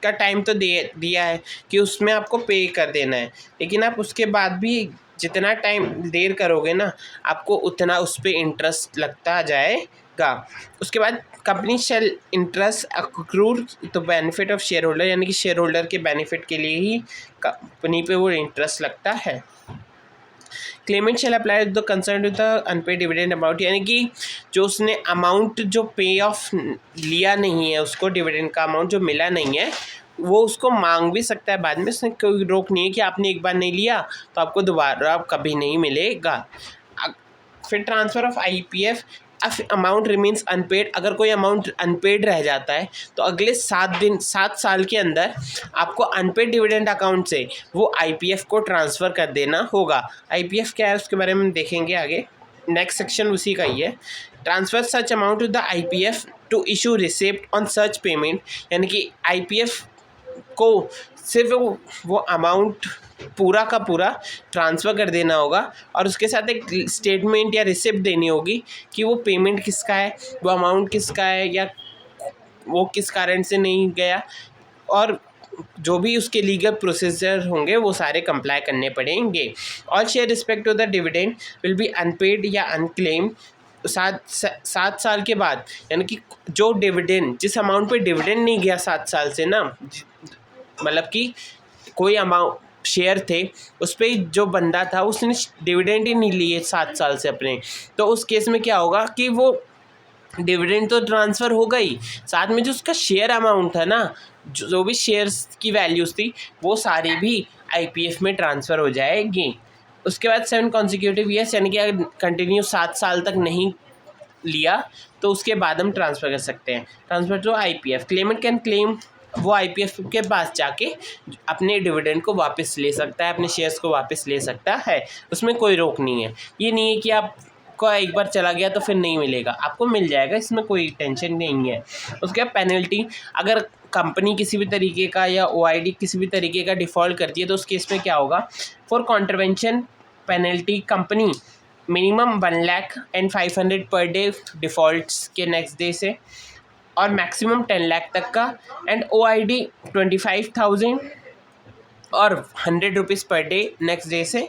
का टाइम तो दिया है कि उसमें आपको पे कर देना है, लेकिन आप उसके बाद भी जितना टाइम देर करोगे ना, आपको उतना उस पर इंटरेस्ट लगता जाएगा। उसके बाद कंपनी शेल इंटरेस्ट अक्रूड तो बेनिफिट ऑफ शेयर होल्डर, यानी कि शेयर होल्डर के बेनिफिट के लिए ही कंपनी पे वो इंटरेस्ट लगता है। Claimant shall apply the concern to the unpaid dividend amount, यानी कि जो उसने अमाउंट जो पे ऑफ लिया नहीं है, उसको डिविडेंड का अमाउंट जो मिला नहीं है वो उसको मांग भी सकता है बाद में, उसने कोई रोक नहीं है कि आपने एक बार नहीं लिया तो आपको दोबारा कभी नहीं मिलेगा। फिर transfer of IPF, amount remains unpaid, अगर कोई अमाउंट अनपेड रह जाता है तो अगले 7 साल के अंदर आपको अनपेड डिविडेंड अकाउंट से वो आईपीएफ को ट्रांसफ़र कर देना होगा। आईपीएफ क्या है उसके बारे में देखेंगे आगे, नेक्स्ट सेक्शन उसी का ही है। Transfer such amount to the IPF to issue receipt on such payment, यानी कि आईपीएफ को सिर्फ वो अमाउंट पूरा का पूरा ट्रांसफ़र कर देना होगा और उसके साथ एक स्टेटमेंट या रिसिप्ट देनी होगी कि वो पेमेंट किसका है, वो अमाउंट किसका है, या वो किस कारण से नहीं गया, और जो भी उसके लीगल प्रोसीजर होंगे वो सारे कंप्लाई करने पड़ेंगे। All share respect to the dividend will be unpaid या अनक्लेम्ड 7 साल के बाद, यानी कि जो डिविडेंड, जिस अमाउंट पे डिविडेंड नहीं गया 7 साल से ना, मतलब कि कोई अमाउंट शेयर थे उस पर जो बंदा था उसने डिविडेंड ही नहीं लिए 7 साल से अपने, तो उस केस में क्या होगा कि वो डिविडेंड तो ट्रांसफ़र हो गई, साथ में जो उसका शेयर अमाउंट था ना, जो भी शेयर्स की वैल्यूज़ थी वो सारी भी आईपीएफ में ट्रांसफ़र हो जाएगी। उसके बाद 7 कॉन्सिक्यूटिव ईयर्स, यानी कि अगर कंटिन्यू 7 साल तक नहीं लिया तो उसके बाद हम ट्रांसफ़र कर सकते हैं। Transfer to IPF, claimant can claim, वो आईपीएफ के पास जाके अपने डिविडेंड को वापस ले सकता है, अपने शेयर्स को वापस ले सकता है, उसमें कोई रोक नहीं है। ये नहीं है कि आपको एक बार चला गया तो फिर नहीं मिलेगा, आपको मिल जाएगा, इसमें कोई टेंशन नहीं है। उसके बाद पेनल्टी, अगर कंपनी किसी भी तरीके का या ओआईडी किसी भी तरीके का डिफ़ॉल्ट करती है तो उस केस में क्या होगा, for contravention penalty company minimum 1 lakh and 500 per day defaults के नेक्स्ट डे से, और मैक्सिमम 10 लाख तक का, एंड ओआईडी 25,000 और 100 rupees per day next day से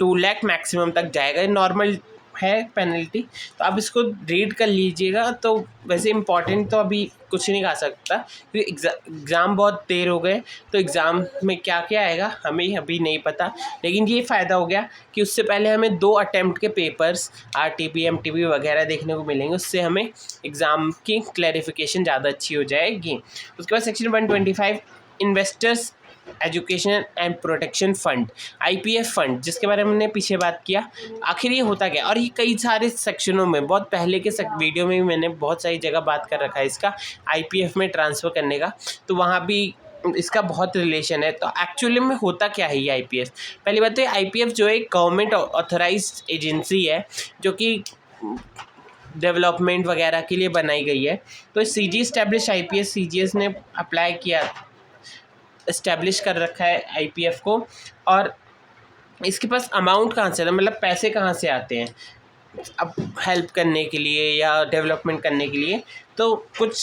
2 लाख मैक्सिमम तक जाएगा। नॉर्मल है पेनल्टी, तो आप इसको रीड कर लीजिएगा। तो वैसे इंपॉर्टेंट तो अभी कुछ नहीं कहा सकता क्योंकि एग्ज़ाम बहुत देर हो गए, तो एग्ज़ाम में क्या क्या आएगा हमें अभी नहीं पता, लेकिन ये फ़ायदा हो गया कि उससे पहले हमें 2 अटैम्प्ट के पेपर्स आरटीपी एमटीपी वगैरह देखने को मिलेंगे, उससे हमें एग्ज़ाम की क्लैरिफिकेशन ज़्यादा अच्छी हो जाएगी। उसके बाद section 125 investors education and protection fund, IPF fund, जिसके बारे में हमने पीछे बात किया। आखिर ये होता क्या, और ये कई सारे सेक्शनों में, बहुत पहले के वीडियो में भी मैंने बहुत सारी जगह बात कर रखा है इसका आईपीएफ में ट्रांसफ़र करने का, तो वहाँ भी इसका बहुत रिलेशन है। तो एक्चुअली में होता क्या है ये आईपीएफ, पहली बात तो आईपीएफ जो है गवर्नमेंट ऑथराइज्ड एजेंसी है जो कि डेवलपमेंट वगैरह के लिए बनाई गई है। तो सीजी स्टैब्लिश आईपीएस, सीजीएस ने अप्लाई किया, इस्टेब्लिश कर रखा है आईपीएफ को, और इसके पास अमाउंट कहाँ से, मतलब पैसे कहाँ से आते हैं अब हेल्प करने के लिए या डेवलपमेंट करने के लिए। तो कुछ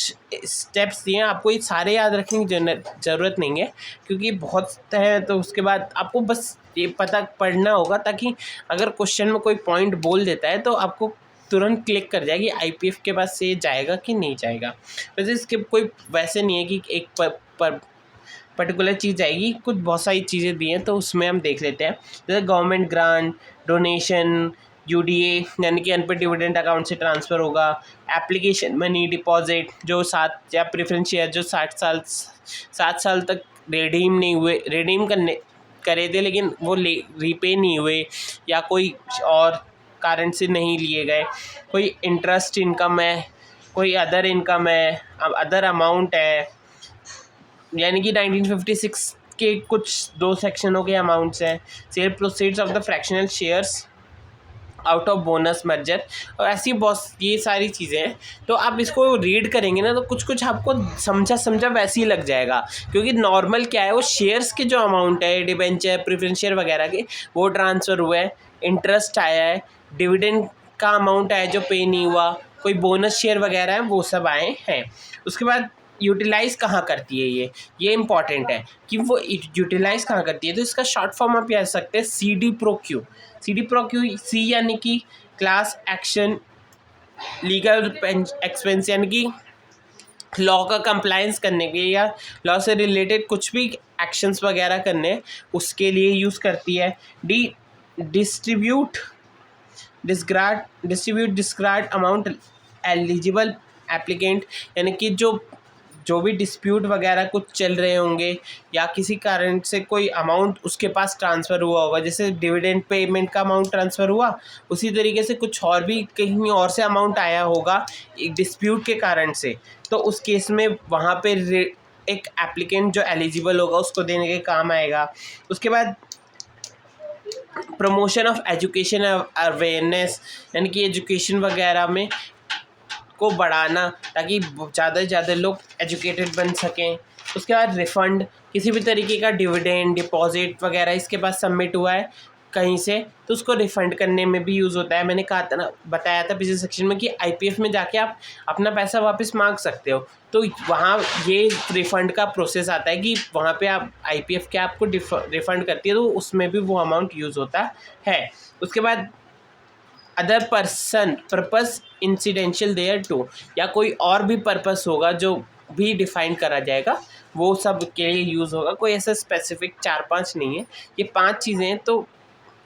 स्टेप्स दिए हैं, आपको ये सारे याद रखने की ज़रूरत नहीं है क्योंकि बहुत हैं, तो उसके बाद आपको बस ये पता पढ़ना होगा ताकि अगर क्वेश्चन में कोई पॉइंट बोल देता है तो आपको तुरंत क्लिक कर जाएगी आईपीएफ के पास से जाएगा कि नहीं जाएगा। वैसे इसके कोई वैसे नहीं है कि एक पर्टिकुलर चीज़ आएगी, कुछ बहुत सारी चीज़ें दी हैं तो उसमें हम देख लेते हैं। जैसे गवर्नमेंट ग्रांट, डोनेशन, यूडीए यानी कि अनपेड डिविडेंड अकाउंट से ट्रांसफ़र होगा, एप्लीकेशन मनी, डिपॉजिट जो 7 या प्रेफरेंस शेयर जो 7 साल तक रिडीम करे थे लेकिन वो रीपे नहीं हुए या कोई और कारण से नहीं लिए गए, कोई इंटरेस्ट इनकम है, कोई अदर इनकम है, अब अदर अमाउंट है, यानी कि 1956 के कुछ 2 सेक्शनों के अमाउंट्स हैं, sale proceeds of the fractional shares out of bonus merger और ऐसी बहुत ये सारी चीज़ें हैं। तो आप इसको रीड करेंगे ना तो कुछ कुछ आपको समझा वैसे ही लग जाएगा, क्योंकि नॉर्मल क्या है वो शेयर्स के जो अमाउंट है, डिबेंचर, प्रेफरेंस शेयर वगैरह के वो ट्रांसफ़र हुए हैं, इंटरेस्ट आया है, डिविडेंड का अमाउंट आया जो पे नहीं हुआ, कोई बोनस शेयर वगैरह है वो सब आए हैं। उसके बाद यूटिलाइज़ कहाँ करती है ये इंपॉर्टेंट है कि वो यूटिलाइज़ कहाँ करती है। तो इसका शॉर्ट फॉर्म आप कह सकते हैं CD Pro Q। CD Pro Q सी यानी कि क्लास एक्शन लीगल एक्सपेंस यानी कि लॉ का कंप्लायंस करने के या लॉ से रिलेटेड कुछ भी एक्शंस वगैरह करने उसके लिए यूज़ करती है। डिस्ट्रीब्यूट डिस्क्राइड अमाउंट एलिजिबल एप्लीकेंट यानी कि जो भी डिस्प्यूट वगैरह कुछ चल रहे होंगे या किसी कारण से कोई अमाउंट उसके पास ट्रांसफ़र हुआ होगा, जैसे डिविडेंड पेमेंट का अमाउंट ट्रांसफ़र हुआ उसी तरीके से कुछ और भी कहीं और से अमाउंट आया होगा एक डिस्प्यूट के कारण से, तो उस केस में वहाँ पे एक एप्लीकेंट जो एलिजिबल होगा उसको देने के काम आएगा। उसके बाद प्रमोशन ऑफ एजुकेशन अवेयरनेस यानी कि एजुकेशन वगैरह में को बढ़ाना ताकि ज़्यादा से ज़्यादा लोग एजुकेटेड बन सकें। उसके बाद रिफ़ंड, किसी भी तरीके का डिविडेंड, डिपॉजिट वगैरह इसके पास सबमिट हुआ है कहीं से तो उसको रिफ़ंड करने में भी यूज़ होता है। मैंने कहा था ना, बताया था पिछले सेक्शन में कि आईपीएफ में जाके आप अपना पैसा वापस मांग सकते हो, तो वहाँ ये रिफ़ंड का प्रोसेस आता है कि वहाँ पे आप आईपीएफ के आपको रिफ़ंड करती है तो उसमें भी वो अमाउंट यूज़ होता है। उसके बाद other purpose incidental thereto या कोई और भी पर्पस होगा जो भी डिफाइन करा जाएगा वो सब के लिए यूज़ होगा, कोई ऐसा स्पेसिफिक 4-5 नहीं है, ये 5 चीज़ें हैं तो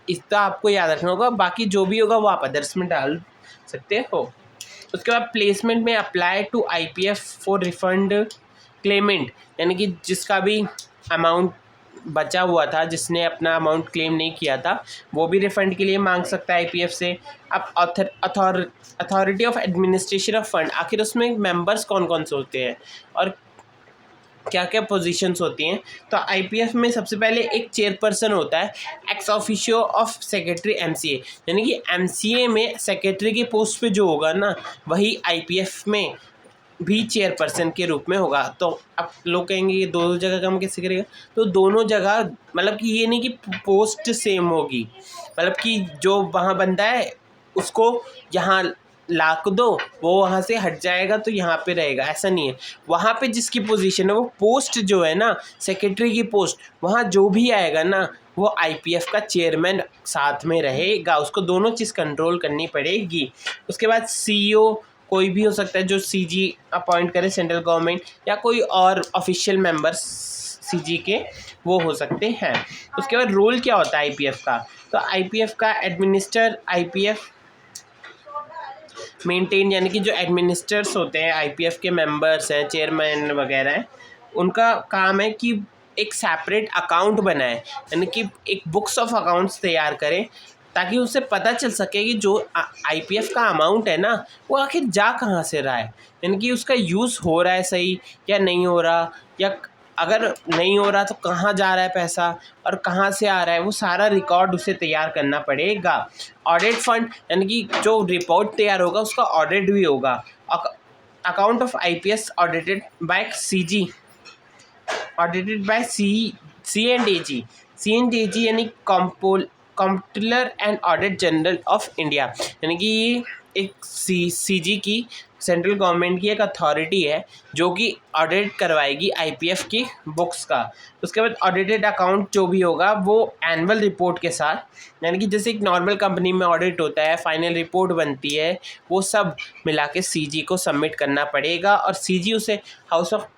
इसका आपको याद रखना होगा। बाकी जो भी होगा वो आप अदर्स में डाल सकते हो। उसके बाद प्लेसमेंट में apply to IPF for refund claimant यानी कि जिसका भी अमाउंट बचा हुआ था, जिसने अपना अमाउंट क्लेम नहीं किया था, वो भी रिफ़ंड के लिए मांग सकता है आईपीएफ से। अब authority of administration of fund, आखिर उसमें मेंबर्स कौन कौन से होते हैं और क्या क्या पोजीशंस होती हैं। तो आईपीएफ में सबसे पहले एक चेयरपर्सन होता है ex officio of secretary MCA, यानी कि एमसीए में सेक्रेटरी की पोस्ट पे जो होगा ना वही आईपीएफ में भी चेयरपर्सन के रूप में होगा। तो अब लोग कहेंगे ये दोनों जगह काम कैसे करेगा, तो दोनों जगह मतलब कि ये नहीं कि पोस्ट सेम होगी, मतलब कि जो वहाँ बंदा है उसको यहाँ लाख दो, वो वहाँ से हट जाएगा तो यहाँ पे रहेगा, ऐसा नहीं है। वहाँ पे जिसकी पोजीशन है वो पोस्ट जो है ना सेक्रेटरी की पोस्ट, वहाँ जो भी आएगा ना वो आईपीएफ का चेयरमैन साथ में रहेगा, उसको दोनों चीज़ कंट्रोल करनी पड़ेगी। उसके बाद सीईओ कोई भी हो सकता है जो सीजी अपॉइंट करे सेंट्रल गवर्नमेंट, या कोई और ऑफिशियल मेंबर्स सीजी के वो हो सकते हैं। उसके बाद रोल क्या होता है आईपीएफ का, तो आईपीएफ का एडमिनिस्टर आईपीएफ मेंटेन यानी कि जो एडमिनिस्ट्रेटर्स होते हैं आईपीएफ के मेंबर्स हैं, चेयरमैन वगैरह हैं, उनका काम है कि एक सेपरेट अकाउंट बनाए यानी कि एक बुक्स ऑफ अकाउंट्स तैयार करें ताकि उससे पता चल सके कि जो आईपीएफ का अमाउंट है ना वो आखिर जा कहाँ से रहा है, यानी कि उसका यूज़ हो रहा है सही या नहीं हो रहा, या अगर नहीं हो रहा तो कहाँ जा रहा है पैसा और कहाँ से आ रहा है, वो सारा रिकॉर्ड उसे तैयार करना पड़ेगा। ऑडिट फंड यानी कि जो रिपोर्ट तैयार होगा उसका ऑडिट भी होगा। Account of IPS audited by CG, audited by C and AG यानी controller and audit general of India, यानी कि ये एक सीजी की सेंट्रल गवर्नमेंट की एक अथॉरिटी है जो कि ऑडिट करवाएगी आईपीएफ की बुक्स का। उसके बाद ऑडिटेड अकाउंट जो भी होगा वो एनुअल रिपोर्ट के साथ, यानी कि जैसे एक नॉर्मल कंपनी में ऑडिट होता है, फाइनल रिपोर्ट बनती है, वो सब मिला के सीजी को सबमिट करना पड़ेगा और सीजी उसे हाउस ऑफ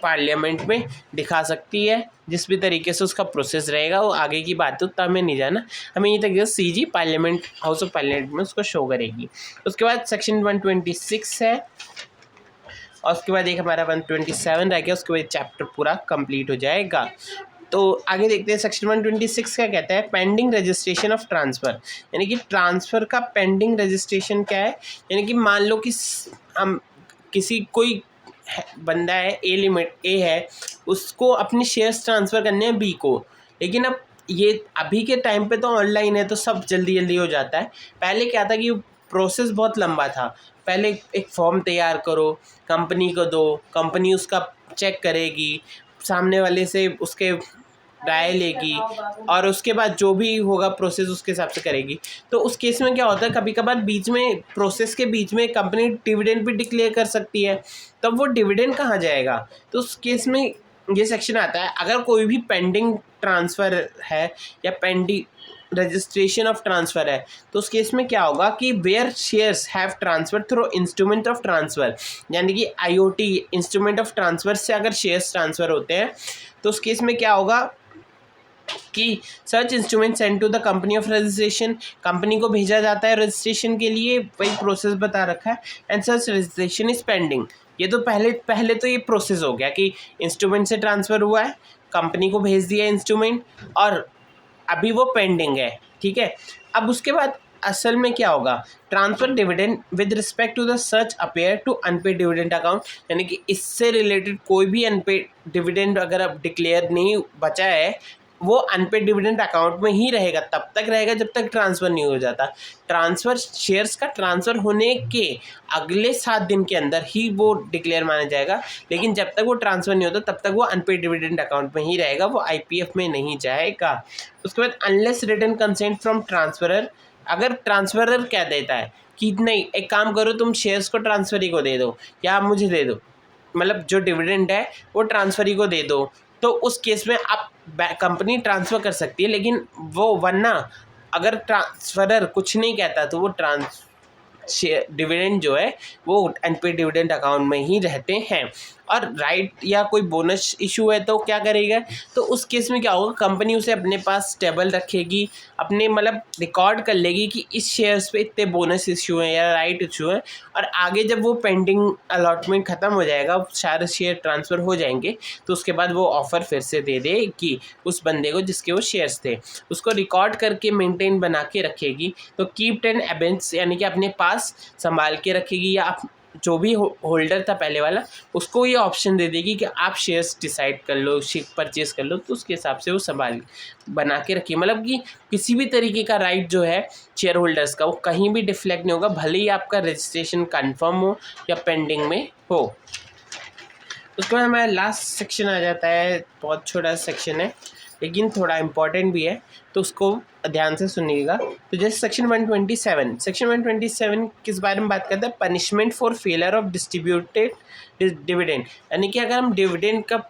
पार्लियामेंट में दिखा सकती है। जिस भी तरीके से उसका प्रोसेस रहेगा वो आगे की बात तो हमें नहीं जाना, हमें ये तक CG parliament house of parliament में उसको शो करेगी। उसके बाद सेक्शन 126 है और उसके बाद एक हमारा 127 रह गया, उसके बाद चैप्टर पूरा कंप्लीट हो जाएगा। तो आगे देखते हैं सेक्शन 126 क्या कहता है, पेंडिंग रजिस्ट्रेशन ऑफ ट्रांसफ़र, यानी कि ट्रांसफ़र का पेंडिंग रजिस्ट्रेशन क्या है, यानी कि मान लो कि हम किसी कोई बंदा है, ए लिमिट ए है, उसको अपने शेयर्स ट्रांसफ़र करने हैं बी को, लेकिन अब ये अभी के टाइम पे तो ऑनलाइन है तो सब जल्दी जल्दी हो जाता है। पहले क्या था कि प्रोसेस बहुत लंबा था, पहले एक फॉर्म तैयार करो, कंपनी को दो, कंपनी उसका चेक करेगी, सामने वाले से उसके राय लेगी और उसके बाद जो भी होगा प्रोसेस उसके हिसाब से करेगी। तो उस केस में क्या होता है, कभी कभार बीच में प्रोसेस के बीच में कंपनी डिविडेंड भी डिक्लेयर कर सकती है, तब वो डिविडेंड कहाँ जाएगा, तो उस केस में ये सेक्शन आता है। अगर कोई भी पेंडिंग ट्रांसफ़र है या पेंडिंग रजिस्ट्रेशन ऑफ ट्रांसफ़र है तो उस केस में क्या होगा कि where shares have transfer through instrument of transfer, यानी कि आईओटी इंस्ट्रूमेंट ऑफ ट्रांसफ़र से अगर शेयर्स ट्रांसफ़र होते हैं तो उस केस में क्या होगा कि सर्च instrument send to the company of registration, company को भेजा जाता है रजिस्ट्रेशन के लिए, वही प्रोसेस बता रखा है, and search registration is pending. ये तो पहले तो ये प्रोसेस हो गया कि इंस्ट्रूमेंट से ट्रांसफ़र हुआ है, कंपनी को भेज दिया इंस्ट्रूमेंट और अभी वो पेंडिंग है, ठीक है। अब उसके बाद असल में क्या होगा, transfer dividend with respect to the such appear to unpaid dividend account, यानी कि इससे रिलेटेड कोई भी अनपेड डिविडेंड अगर अब डिक्लेयर नहीं बचा है वो अनपेड डिविडेंड अकाउंट में ही रहेगा, तब तक रहेगा जब तक ट्रांसफ़र नहीं हो जाता। ट्रांसफ़र शेयर्स का ट्रांसफ़र होने के अगले 7 दिन के अंदर ही वो डिक्लेयर माना जाएगा, लेकिन जब तक वो ट्रांसफ़र नहीं होता तब तक वो अनपेड डिविडेंड अकाउंट में ही रहेगा, वो आईपीएफ में नहीं जाएगा। उसके बाद unless written consent from transferor, अगर ट्रांसफरर क्या देता है कि नहीं एक काम करो तुम शेयर्स को ट्रांसफरी को दे दो या आप मुझे दे दो, मतलब जो डिविडेंड है वो ट्रांसफरी को दे दो, तो उस केस में आप कंपनी ट्रांसफ़र कर सकती है, लेकिन वो वरना अगर ट्रांसफरर कुछ नहीं कहता तो वो डिविडेंड जो है वो अनपेड डिविडेंड अकाउंट में ही रहते हैं। और राइट या कोई बोनस इशू है तो क्या करेगा, तो उस केस में क्या होगा, कंपनी उसे अपने पास टेबल रखेगी, अपने मतलब रिकॉर्ड कर लेगी कि इस शेयर्स पे इतने बोनस इशू हैं या राइट इशू हैं, और आगे जब वो पेंडिंग अलॉटमेंट ख़त्म हो जाएगा, सारे शेयर ट्रांसफ़र हो जाएंगे, तो उसके बाद वो ऑफ़र फिर से दे देगी उस बंदे को जिसके वो शेयर्स थे, उसको रिकॉर्ड करके मेंटेन बना के रखेगी। तो कीप टेन एबेंस, यानी कि अपने पास संभाल के रखेगी, या जो भी होल्डर था पहले वाला उसको ये ऑप्शन दे देगी कि आप शेयर्स डिसाइड कर लो, परचेज़ कर लो, तो उसके हिसाब से वो संभाल बना के रखिए। मतलब कि किसी भी तरीके का राइट जो है शेयर होल्डर्स का वो कहीं भी डिफ्लेक्ट नहीं होगा, भले ही आपका रजिस्ट्रेशन कंफर्म हो या पेंडिंग में हो। उसके बाद हमारा लास्ट सेक्शन आ जाता है, बहुत छोटा सेक्शन है लेकिन थोड़ा इम्पॉर्टेंट भी है, तो उसको ध्यान से सुनिएगा। तो जैसे सेक्शन 127 किस बारे में बात करता है, punishment for failure of distributed dividend, यानी कि अगर हम डिविडेंड का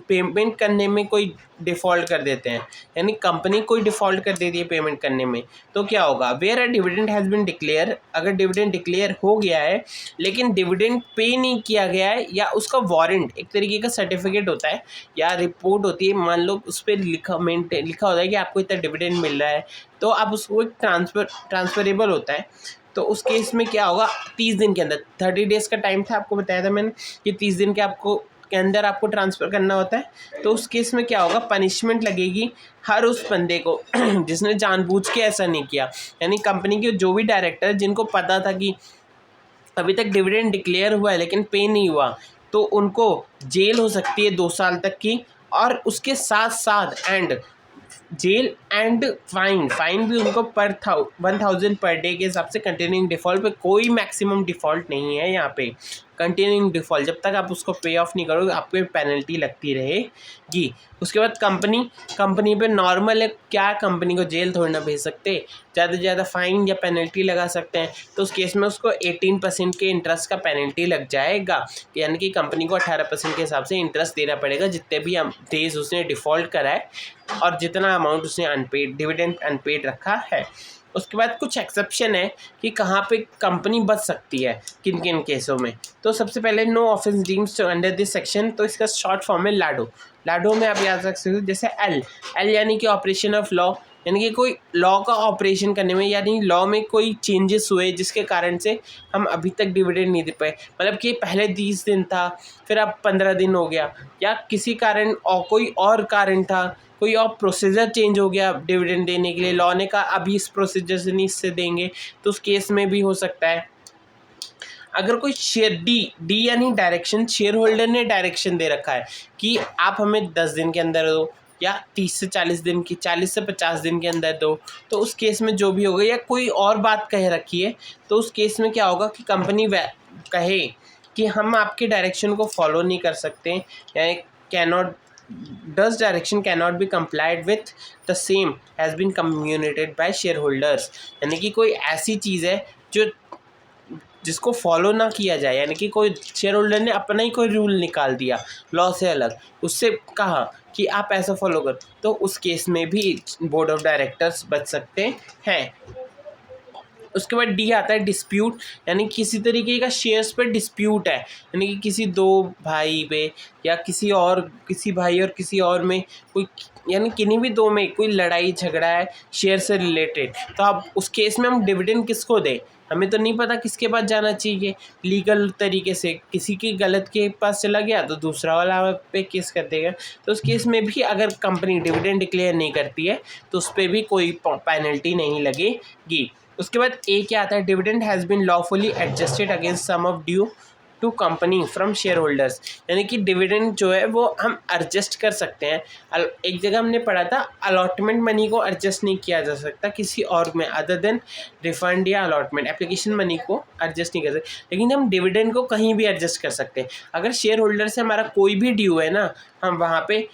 पेमेंट करने में कोई डिफ़ॉल्ट कर देते हैं, यानी कंपनी कोई डिफ़ॉल्ट कर देती है पेमेंट करने में, तो क्या होगा, where a dividend has been declare, अगर डिविडेंड डिक्लेयर हो गया है लेकिन डिविडेंड पे नहीं किया गया है, या उसका वारंट एक तरीके का सर्टिफिकेट होता है या रिपोर्ट होती है, मान लो उस पर लिखा होता है कि आपको इतना डिविडेंड मिल रहा है, तो आप उसको एक ट्रांसफरेबल होता है। तो उस केस में क्या होगा, 30 दिन के अंदर, 30 डेज़ का टाइम था आपको बताया था मैंने कि 30 दिन के अंदर आपको ट्रांसफ़र करना होता है। तो उस केस में क्या होगा, पनिशमेंट लगेगी हर उस बंदे को जिसने जानबूझ के ऐसा नहीं किया, यानी कंपनी के जो भी डायरेक्टर जिनको पता था कि अभी तक डिविडेंड डिक्लेयर हुआ है लेकिन पे नहीं हुआ, तो उनको जेल हो सकती है 2 साल तक की, और उसके साथ साथ जेल एंड फाइन भी उनको पर 1000 पर डे के हिसाब से, कंटिन्यूइंग डिफ़ॉल्ट पे कोई मैक्सिमम डिफ़ॉल्ट नहीं है यहाँ पे, कंटिन्यूइंग डिफ़ॉल्ट, जब तक आप उसको पे ऑफ नहीं करोगे आपको पेनल्टी लगती रहेगी। उसके बाद कंपनी पे नॉर्मल है, क्या कंपनी को जेल थोड़ी ना भेज सकते, ज़्यादा से ज़्यादा फ़ाइन या पेनल्टी लगा सकते हैं। तो उस केस में उसको 18% के इंटरेस्ट का पेनल्टी लग जाएगा, यानी कि कंपनी को 18% के हिसाब से इंटरेस्ट देना पड़ेगा जितने भी डेज उसने डिफ़ॉल्ट करा है और जितना अमाउंट उसने अनपेड डिविडेंड अनपेड रखा है। उसके बाद कुछ एक्सेप्शन है कि कहाँ पे कंपनी बच सकती है, किन किन केसों में। तो सबसे पहले no offence deems under this section, तो इसका शॉर्ट फॉर्म है लाडो। लाडो में आप याद रख सकते हो जैसे एल यानी कि ऑपरेशन ऑफ लॉ, यानी कि कोई लॉ का ऑपरेशन करने में, यानी लॉ में कोई चेंजेस हुए जिसके कारण से हम अभी तक डिविडेंड नहीं दे पाए, मतलब कि पहले 30 दिन था फिर अब 15 दिन हो गया, या किसी कारण और कोई और कारण था, कोई और प्रोसीजर चेंज हो गया डिविडेंड देने के लिए, लॉ ने कहा अभी इस प्रोसीजर से नहीं इससे देंगे, तो उस केस में भी हो सकता है। अगर कोई शेयर डी यानी डायरेक्शन, शेयर होल्डर ने डायरेक्शन दे रखा है कि आप हमें 10 दिन के अंदर दो या 30 से 40 दिन की, 40 से 50 दिन के अंदर दो, तो उस केस में जो भी होगा, या कोई और बात कह रखी है तो उस केस में क्या होगा कि कंपनी कहे कि हम आपके डायरेक्शन को फॉलो नहीं कर सकते, या cannot does direction cannot be complied with the same has been communicated by shareholders, यानी कि कोई ऐसी चीज़ है जो जिसको फॉलो ना किया जाए, यानी कि कोई शेयर होल्डर ने अपना ही कोई रूल निकाल दिया लॉ से अलग, उससे कहा कि आप ऐसा फॉलो करो, तो उस केस में भी बोर्ड ऑफ डायरेक्टर्स बच सकते हैं। उसके बाद डी आता है डिस्प्यूट, यानी किसी तरीके का शेयर्स पे डिस्प्यूट है, यानी कि किसी दो भाई पे या किसी भाई और किसी और में कोई, यानी किन्हीं भी दो में कोई लड़ाई झगड़ा है शेयर से रिलेटेड, तो अब उस केस में हम डिविडेंड किसको दें, हमें तो नहीं पता किसके पास जाना चाहिए लीगल तरीके से, किसी की गलत के पास चला गया तो दूसरा वाला पे केस कर देगा। तो उस केस में भी अगर कंपनी डिविडेंड डिक्लेयर नहीं करती है तो उस पर भी कोई पेनल्टी नहीं लगेगी। उसके बाद ए क्या आता है, dividend has been lawfully adjusted against sum of due to company from share holders, यानी कि डिविडेंड जो है वो हम एडजस्ट कर सकते हैं। एक जगह हमने पढ़ा था अलॉटमेंट मनी को एडजस्ट नहीं किया जा सकता किसी और में अदर देन रिफंड या अलॉटमेंट, एप्लीकेशन मनी को एडजस्ट नहीं कर सकते, लेकिन हम डिविडेंड को कहीं भी एडजस्ट कर सकते हैं। अगर शेयर होल्डर से हमारा कोई भी ड्यू है ना, हम वहाँ पे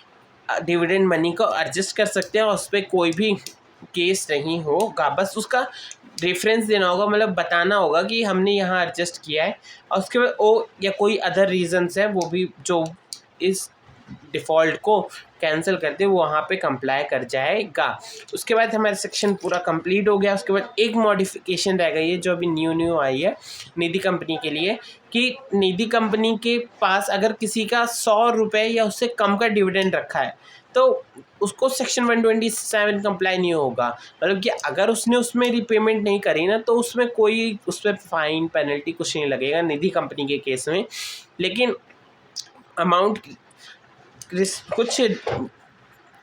डिविडेंड मनी को एडजस्ट कर सकते हैं और उस पर कोई भी केस नहीं होगा, बस उसका रेफरेंस देना होगा, मतलब बताना होगा कि हमने यहाँ एडजस्ट किया है, और उसके बाद ओ या कोई अदर रीजंस है वो भी जो इस डिफ़ॉल्ट को कैंसिल करते वो वहाँ पे कंप्लाई कर जाएगा। उसके बाद हमारा सेक्शन पूरा कंप्लीट हो गया। उसके बाद एक मॉडिफिकेशन रह गई है जो अभी न्यू आई है निधि कंपनी के लिए, कि निधि कंपनी के पास अगर किसी का 100 रुपये या उससे कम का डिविडेंड रखा है तो उसको सेक्शन 127 कंप्लाई नहीं होगा, मतलब कि अगर उसने उसमें रिपेमेंट नहीं करी ना तो उसमें कोई उस पर फाइन पेनल्टी कुछ नहीं लगेगा निधि कंपनी के केस में। लेकिन अमाउंट कुछ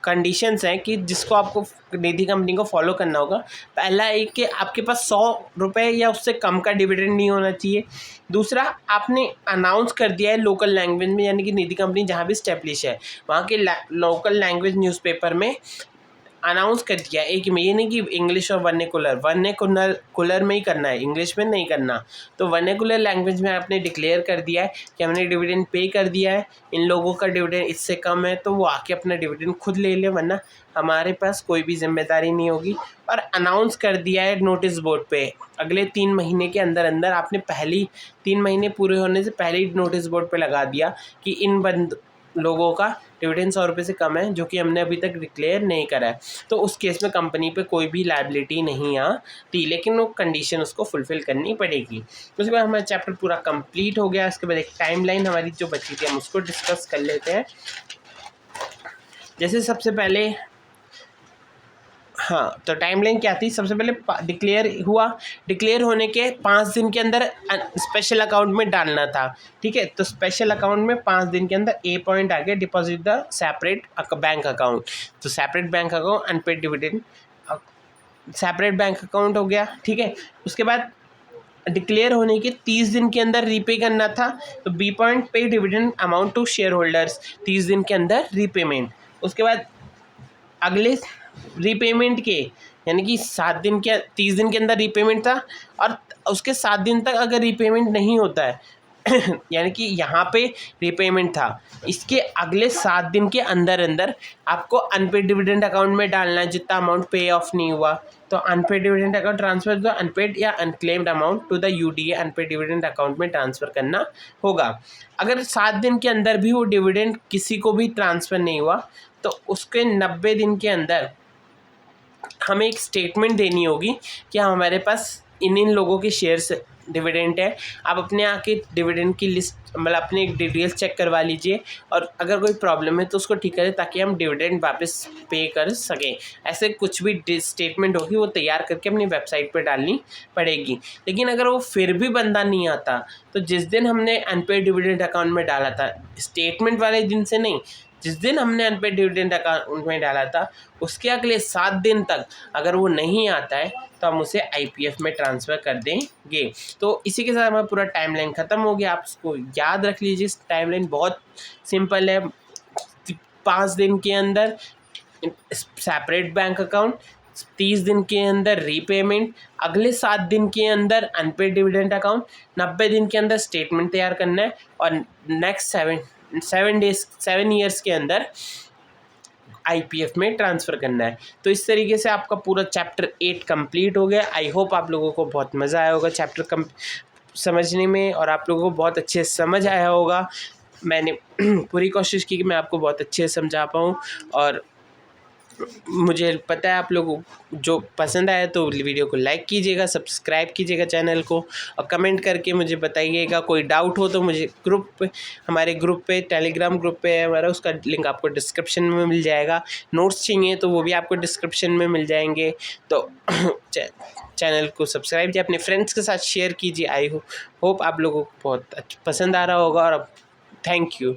कंडीशंस हैं कि जिसको आपको निधि कंपनी को फॉलो करना होगा। पहला एक कि आपके पास 100 रुपये या उससे कम का डिविडेंड नहीं होना चाहिए। दूसरा, आपने अनाउंस कर दिया है लोकल लैंग्वेज में, यानी कि निधि कंपनी जहाँ भी स्टैब्लिश है वहाँ के लोकल लैंग्वेज न्यूज़पेपर में अनाउंस कर दिया एक में, ये नहीं कि इंग्लिश और वर्नेकुलर में ही करना है, इंग्लिश में नहीं करना। तो वर्नेकुलर लैंग्वेज में आपने डिक्लेयर कर दिया है कि हमने डिविडेंड पे कर दिया है, इन लोगों का डिविडेंड इससे कम है तो वो आके अपना डिविडेंड खुद ले ले, वरना हमारे पास कोई भी जिम्मेदारी नहीं होगी। और अनाउंस कर दिया है नोटिस बोर्ड पे, अगले 3 महीने के अंदर अंदर आपने 3 महीने पूरे होने से पहले ही नोटिस बोर्ड पे लगा दिया कि इन लोगों का डिविडेंड 100 रुपये से कम है जो कि हमने अभी तक डिक्लेयर नहीं करा है, तो उस केस में कंपनी पे कोई भी लायबिलिटी नहीं आती, लेकिन वो कंडीशन उसको फुलफ़िल करनी पड़ेगी। उसके बाद हमारा चैप्टर पूरा कंप्लीट हो गया। उसके बाद एक टाइमलाइन हमारी जो बची थी हम उसको डिस्कस कर लेते हैं। जैसे सबसे पहले हाँ, तो टाइमलाइन क्या थी, सबसे पहले डिक्लेयर होने के 5 दिन के अंदर स्पेशल अकाउंट में डालना था, ठीक है। तो स्पेशल अकाउंट में 5 दिन के अंदर ए पॉइंट आ गया, deposit the separate bank account. तो separate bank account unpaid dividend separate bank account हो गया, ठीक है। उसके बाद डिक्लेयर होने के 30 दिन के अंदर रीपे करना था, तो B point pay dividend amount to share holders, 30 दिन के अंदर रीपेमेंट। उसके बाद अगले रीपेमेंट के, यानी कि 30 दिन के अंदर रीपेमेंट था और उसके 7 दिन तक अगर रीपेमेंट नहीं होता है यानी कि यहाँ पे रीपेमेंट था, इसके अगले 7 दिन के अंदर अंदर आपको अनपेड डिविडेंड अकाउंट में डालना है जितना अमाउंट पे ऑफ नहीं हुआ। तो unpaid dividend account transfer the unpaid या unclaimed amount to the UDA unpaid dividend account में ट्रांसफ़र करना होगा। अगर 7 दिन के अंदर भी वो डिविडेंड किसी को भी ट्रांसफ़र नहीं हुआ तो उसके 90 दिन के अंदर हमें एक स्टेटमेंट देनी होगी कि हमारे पास इन लोगों के शेयर्स डिविडेंड है। आप अपने आके डिविडेंड की लिस्ट मतलब अपने डिटेल्स चेक करवा लीजिए और अगर कोई प्रॉब्लम है तो उसको ठीक करें ताकि हम डिविडेंड वापस पे कर सकें। ऐसे कुछ भी स्टेटमेंट होगी वो तैयार करके अपनी वेबसाइट पे डालनी पड़ेगी। लेकिन अगर वो फिर भी बंदा नहीं आता तो जिस दिन हमने अनपेड डिविडेंड अकाउंट में डाला था, स्टेटमेंट वाले दिन से नहीं, जिस दिन हमने अनपेड डिविडेंड अकाउंट में डाला था उसके अगले 7 दिन तक अगर वो नहीं आता है तो हम उसे आईपीएफ में ट्रांसफ़र कर देंगे। तो इसी के साथ हमारा पूरा टाइमलाइन ख़त्म हो गया। आप इसको याद रख लीजिए, इस टाइमलाइन बहुत सिंपल है। 5 दिन के अंदर सेपरेट बैंक अकाउंट, 30 दिन के अंदर रीपेमेंट, अगले 7 दिन के अंदर अनपेड डिविडेंड अकाउंट, 90 दिन के अंदर स्टेटमेंट तैयार करना है और नेक्स्ट 7 ईयर्स के अंदर आईपीएफ में ट्रांसफ़र करना है। तो इस तरीके से आपका पूरा चैप्टर 8 कंप्लीट हो गया। आई होप आप लोगों को बहुत मज़ा आया होगा चैप्टर समझने में और आप लोगों को बहुत अच्छे से समझ आया होगा। मैंने पूरी कोशिश की कि मैं आपको बहुत अच्छे से समझा पाऊँ और मुझे पता है आप लोगों को जो पसंद आया तो वीडियो को लाइक कीजिएगा, सब्सक्राइब कीजिएगा चैनल को और कमेंट करके मुझे बताइएगा। कोई डाउट हो तो मुझे हमारे ग्रुप पे टेलीग्राम ग्रुप पे है हमारा, उसका लिंक आपको डिस्क्रिप्शन में मिल जाएगा। नोट्स चाहिए तो वो भी आपको डिस्क्रिप्शन में मिल जाएंगे। तो चैनल को सब्सक्राइब कीजिए, अपने फ्रेंड्स के साथ शेयर कीजिए। आई होप आप लोगों को बहुत पसंद आ रहा होगा और थैंक यू।